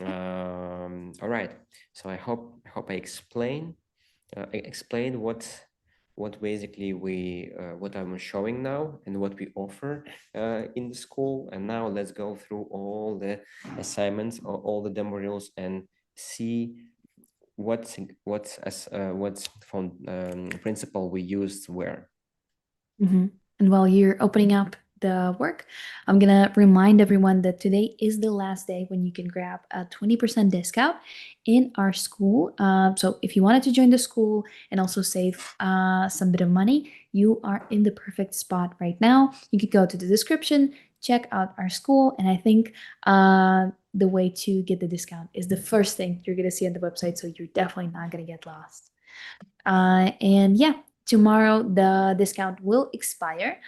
All right, so I hope I explained what basically what I'm showing now and what we offer in the school. And now let's go through all the assignments or all the demo reels and see what principle we used where. And while you're opening up the work, I'm gonna remind everyone that today is the last day when you can grab a 20% discount in our school. So if you wanted to join the school and also save some bit of money, you are in the perfect spot right now. You could go to the description, check out our school, and I think the way to get the discount is the first thing you're gonna see on the website, so you're definitely not gonna get lost. And yeah, tomorrow the discount will expire,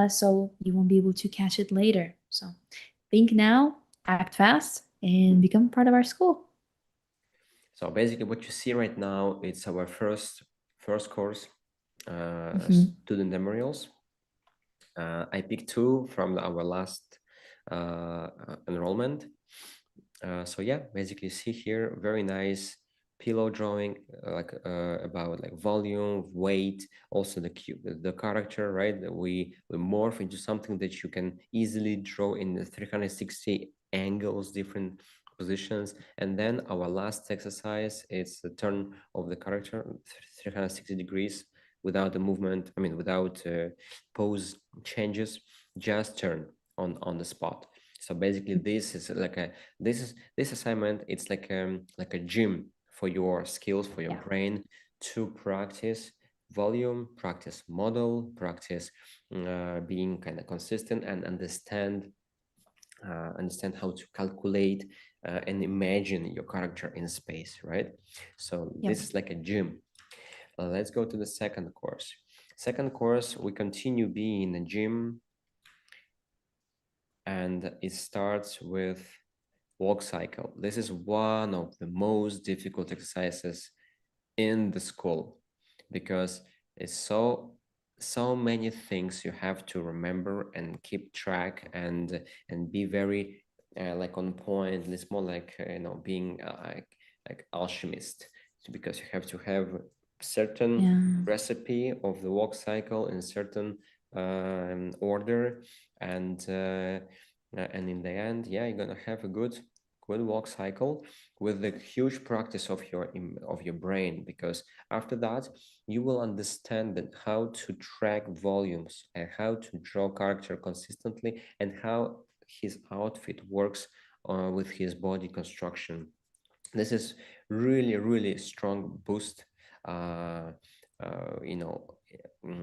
so you won't be able to catch it later. So think now, act fast, and become part of our school. So basically what you see right now, it's our first course, student demo reels. I picked 2 from our last enrollment. So yeah, basically see here, very nice pillow drawing, about like volume, weight, also the character, right? That we morph into something that you can easily draw in the 360 angles, different positions. And then our last exercise is the turn of the character 360 degrees without the movement, without pose changes, just turn on the spot. So basically this is like this assignment, it's like a gym for your skills, for your brain, to practice volume, practice model, practice being kind of consistent, and understand how to calculate and imagine your character in space, right? So this is like a gym. Let's go to the second course. Second course, we continue being in a gym, and it starts with walk cycle. This is one of the most difficult exercises in the school, because it's so many things you have to remember and keep track and be very like on point. And it's more like being like alchemist, because you have to have certain recipe of the walk cycle in certain order, and in the end, yeah, you're gonna have a good walk cycle with the huge practice of your brain, because after that you will understand that how to track volumes and how to draw character consistently, and how his outfit works with his body construction. This is really strong boost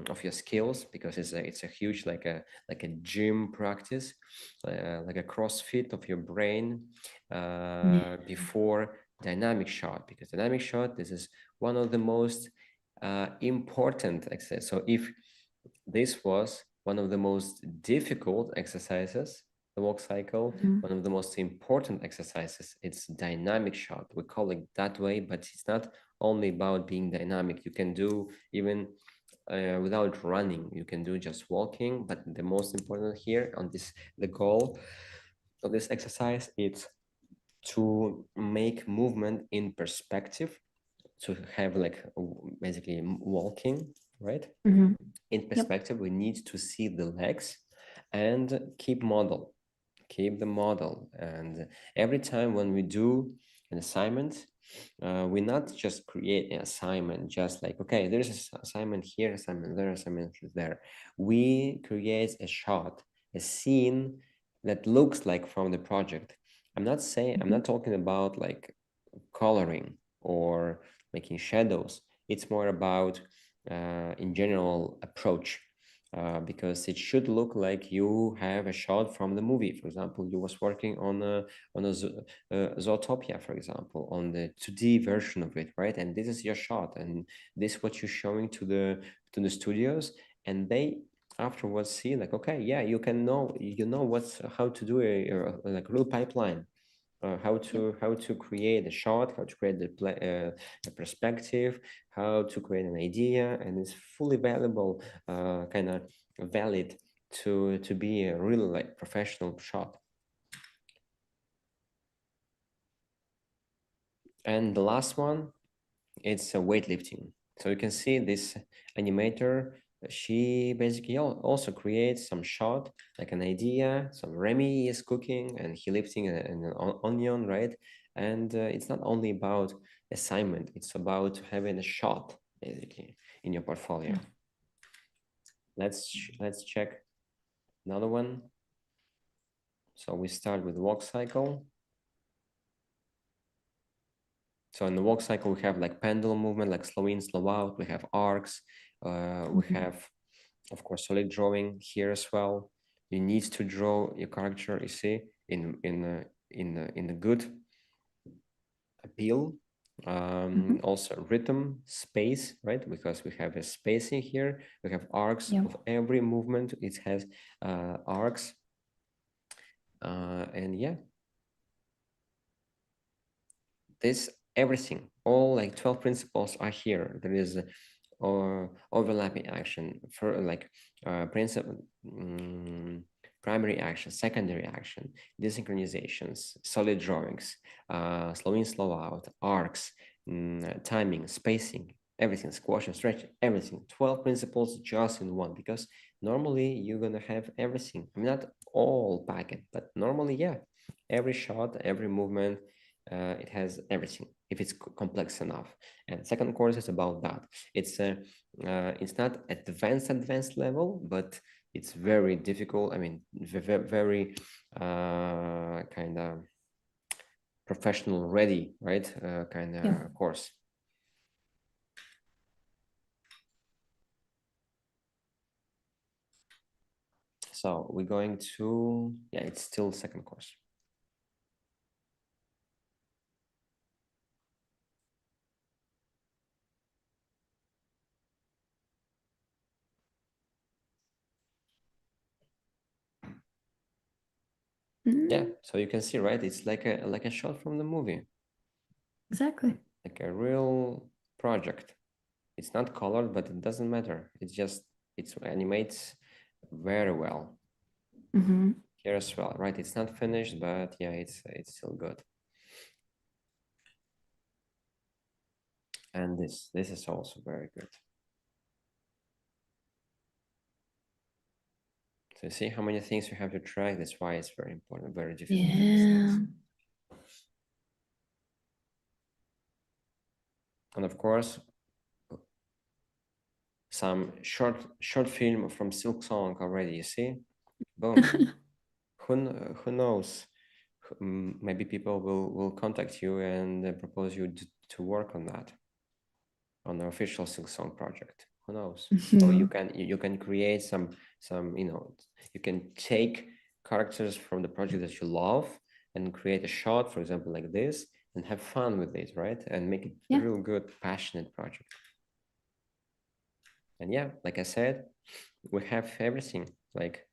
of your skills, because it's a huge like a gym practice, like a CrossFit of your brain before dynamic shot, because dynamic shot, this is one of the most important exercises. So if this was one of the most difficult exercises, the walk cycle, one of the most important exercises, it's dynamic shot. We call it that way, but it's not only about being dynamic. You can do even without running, you can do just walking, but the most important here on this, the goal of this exercise, it's to make movement in perspective, to have like basically walking, right? In perspective, we need to see the legs and keep the model. And every time when we do an assignment, we not just create an assignment, just like, okay, there's an assignment here, assignment there, assignment there. We create a shot, a scene that looks like from the project. I'm not talking about like coloring or making shadows. It's more about in general approach, because it should look like you have a shot from the movie. For example, you was working on a Zootopia, for example, on the 2D version of it, right? And this is your shot, and this is what you're showing to the studios, and they afterwards see like, okay, yeah, you know what's how to do a like real pipeline. How to create a shot, how to create a perspective, how to create an idea, and it's fully valuable, kind of valid to be a really like professional shot. And the last one, it's weightlifting. So you can see this animator, she basically also creates some shot, like an idea. So Remy is cooking and he lifting an onion, right? And it's not only about assignment, it's about having a shot basically in your portfolio. Let's check another one. So we start with walk cycle. So in the walk cycle, we have like pendulum movement, like slow in, slow out. We have arcs. We have, of course, solid drawing here as well. You need to draw your character, you see, in the good appeal. Also rhythm, space, right? Because we have a spacing here. We have arcs of every movement. It has arcs. And yeah, this everything, all like 12 principles are here. There is overlapping action for like principle, primary action, secondary action, desynchronizations, solid drawings, slow in, slow out, arcs, timing, spacing, everything, squash and stretch, everything. 12 principles just in one, because normally you're gonna have everything. I mean, not all packet, but normally, yeah, every shot, every movement, it has everything if it's complex enough. And second course is about that. It's not advanced level, but it's very difficult. I mean, very kind of professional ready, right? Kind of course. So we're going to, yeah, it's still second course. Yeah, so you can see, right? It's like a shot from the movie. Exactly. Like a real project. It's not colored, but it doesn't matter. It's just, it animates very well. Here as well, right? It's not finished, but yeah, it's still good. And this is also very good. So you see how many things you have to track. That's why it's very important, very difficult. Yeah. And of course, some short film from Silk Song already. You see, boom. Who knows? Maybe people will contact you and propose you to work on that, on the official Silk Song project. Who knows? So you can create some you can take characters from the project that you love and create a shot, for example, like this, and have fun with it, right? And make it a real good, passionate project. And yeah, like I said, we have everything, like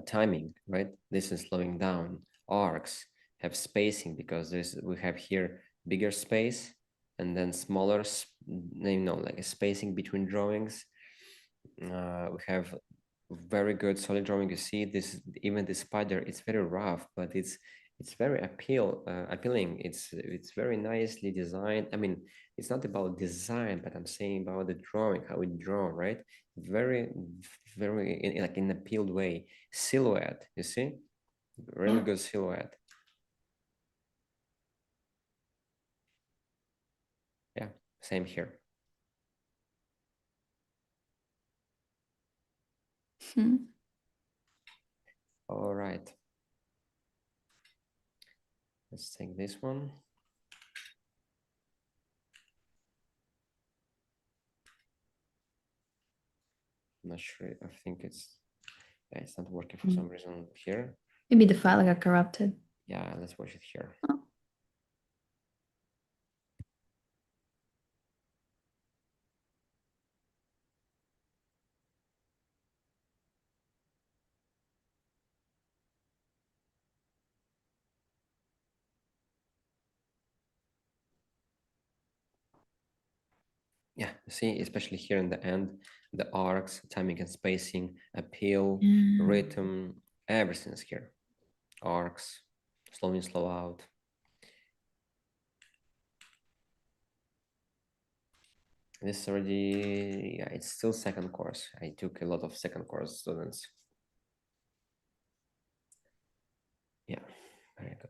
timing, right? This is slowing down. Arcs have spacing because we have here bigger space and then smaller, like a spacing between drawings. We have very good solid drawing. You see this, even the spider, it's very rough, but it's very appealing. It's very nicely designed. I mean, it's not about design, but I'm saying about the drawing, how it draw, right? Very, very like in an appealed way. Silhouette, you see, really good silhouette. Yeah, same here. All right. Let's take this one. I'm not sure. I think it's not working for some reason here. Maybe the file got corrupted. Yeah, let's watch it here. Yeah, see, especially here in the end, the arcs, timing and spacing, appeal, rhythm, everything's here. Arcs, slow in, slow out. This already, yeah, it's still second course. I took a lot of second course students. Yeah, very good.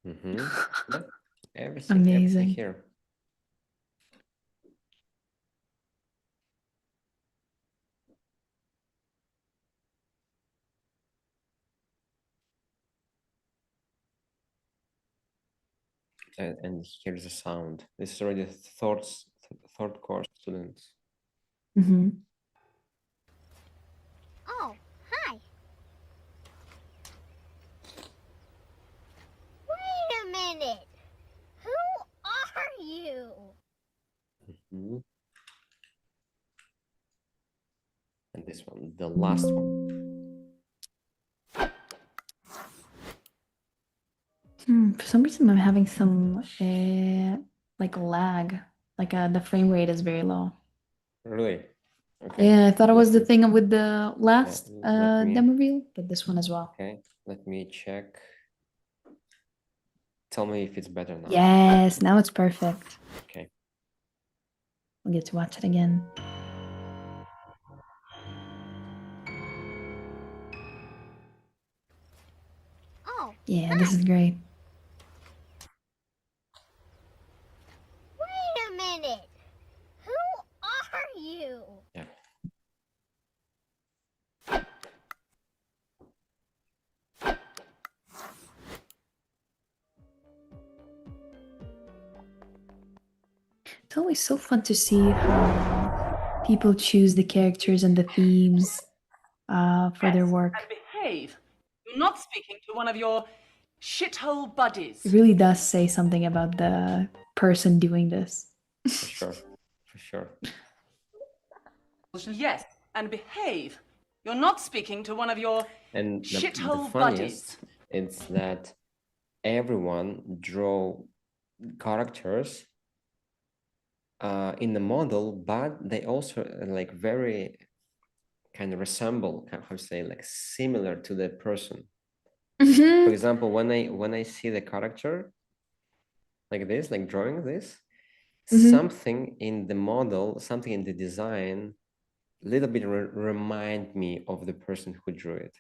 Yeah, everything here. And here's the sound. This is already third course students. Oh, hi. Wait a minute. Who are you? And this one, the last one. For some reason, I'm having some like lag. Like the frame rate is very low. Really? Okay. Yeah, I thought it was the thing with the last let me- demo reel, but this one as well. Okay, let me check. Tell me if it's better now. Yes, now it's perfect. Okay. We'll get to watch it again. Oh, Yeah, this is great. wait a minute. Who are you? Yeah. It's always so fun to see how people choose the characters and the themes for their work. And behave. You're not speaking to one of your shithole buddies. It really does say something about the person doing this. For sure. For sure. Yes, and behave. You're not speaking to one of your And the shithole funniest, buddies. it's that everyone draw characters in the model, but they also like very kind of resemble, how to say, like similar to the person. For example, when I see the character like this, like drawing this, something in the model, something in the design, a little bit remind me of the person who drew it.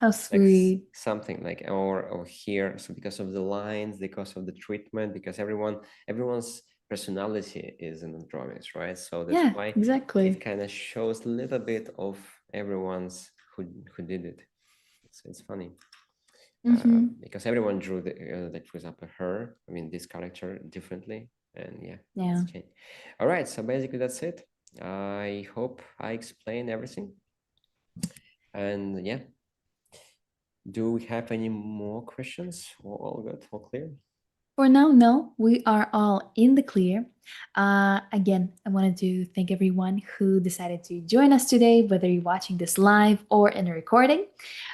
How sweet. Like something like or here, so because of the lines, because of the treatment, because everyone's personality is in the drawings, right? So Yeah, that's why exactly. it kind of shows a little bit of everyone's who did it. So it's funny. Because everyone drew like for example her, I mean this character differently, and yeah. It's changed. All right, so basically that's it. I hope I explained everything. And yeah, do we have any more questions? All good, all clear? For now, no, we are all in the clear. Again, I wanted to thank everyone who decided to join us today, whether you're watching this live or in a recording.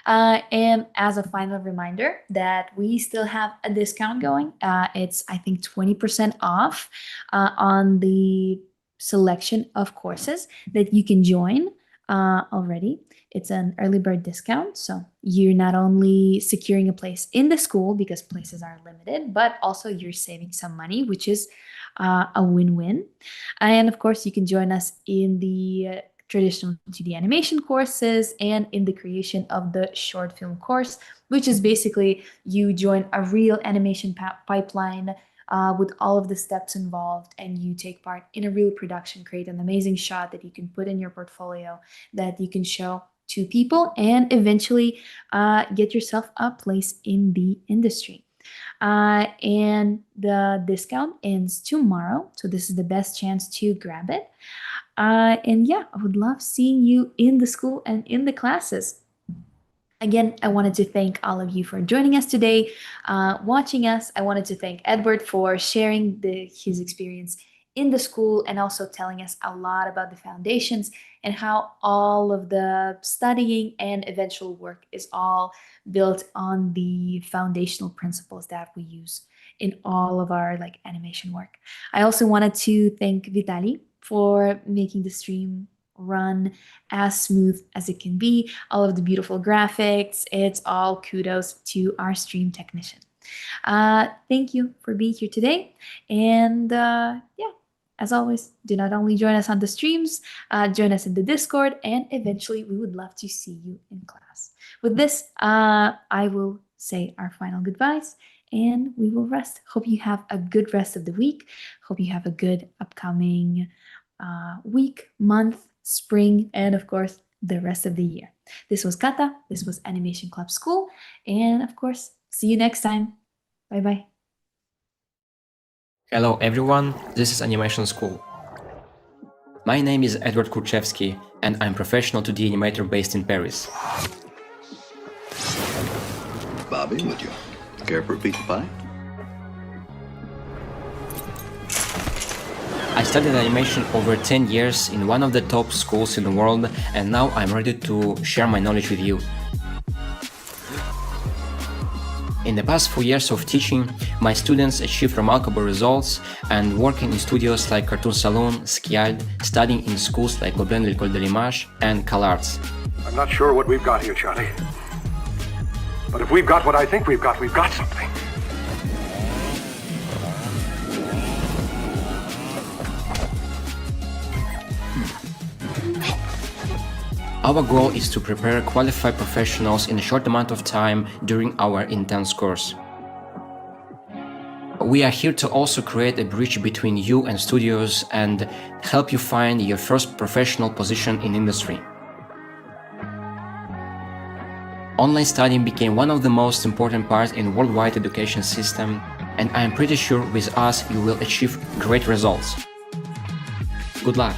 And as a final reminder that we still have a discount going. It's, I think, 20% off on the selection of courses that you can join already. It's an early bird discount, so you're not only securing a place in the school because places are limited, but also you're saving some money, which is a win-win. And of course, you can join us in the traditional 2D animation courses and in the creation of the short film course, which is basically you join a real animation pipeline with all of the steps involved, and you take part in a real production, create an amazing shot that you can put in your portfolio, that you can show to people, and eventually get yourself a place in the industry. And the discount ends tomorrow, so this is the best chance to grab it. And yeah, I would love seeing you in the school and in the classes. Again, I wanted to thank all of you for joining us today, watching us. I wanted to thank Edward for sharing his experience in the school and also telling us a lot about the foundations and how all of the studying and eventual work is all built on the foundational principles that we use in all of our animation work. I also wanted to thank Vitaly for making the stream run as smooth as it can be. All of the beautiful graphics, it's all kudos to our stream technician. Thank you for being here today. And yeah, as always, do not only join us on the streams, join us in the Discord, and eventually we would love to see you in class. With this, I will say our final goodbyes and we will rest. Hope you have a good rest of the week. Hope you have a good upcoming week, month, spring, and of course, the rest of the year. This was Kata, this was Animation Club School, and of course, see you next time. Bye-bye. Hello everyone, this is Animation School. My name is Edward Kurchevsky, and I'm professional 2D animator based in Paris. Bobby, would you care for a piece of pie? I studied animation over 10 years in one of the top schools in the world, and now I'm ready to share my knowledge with you. In the past 4 years of teaching, my students achieved remarkable results and working in studios like Cartoon Saloon, Skiad, studying in schools like Gobelin l'École de l'Image and CalArts. I'm not sure what we've got here, Charlie. But if we've got what I think we've got something. Our goal is to prepare qualified professionals in a short amount of time during our intense course. We are here to also create a bridge between you and studios and help you find your first professional position in industry. Online studying became one of the most important parts in worldwide education system, and I am pretty sure with us you will achieve great results. Good luck!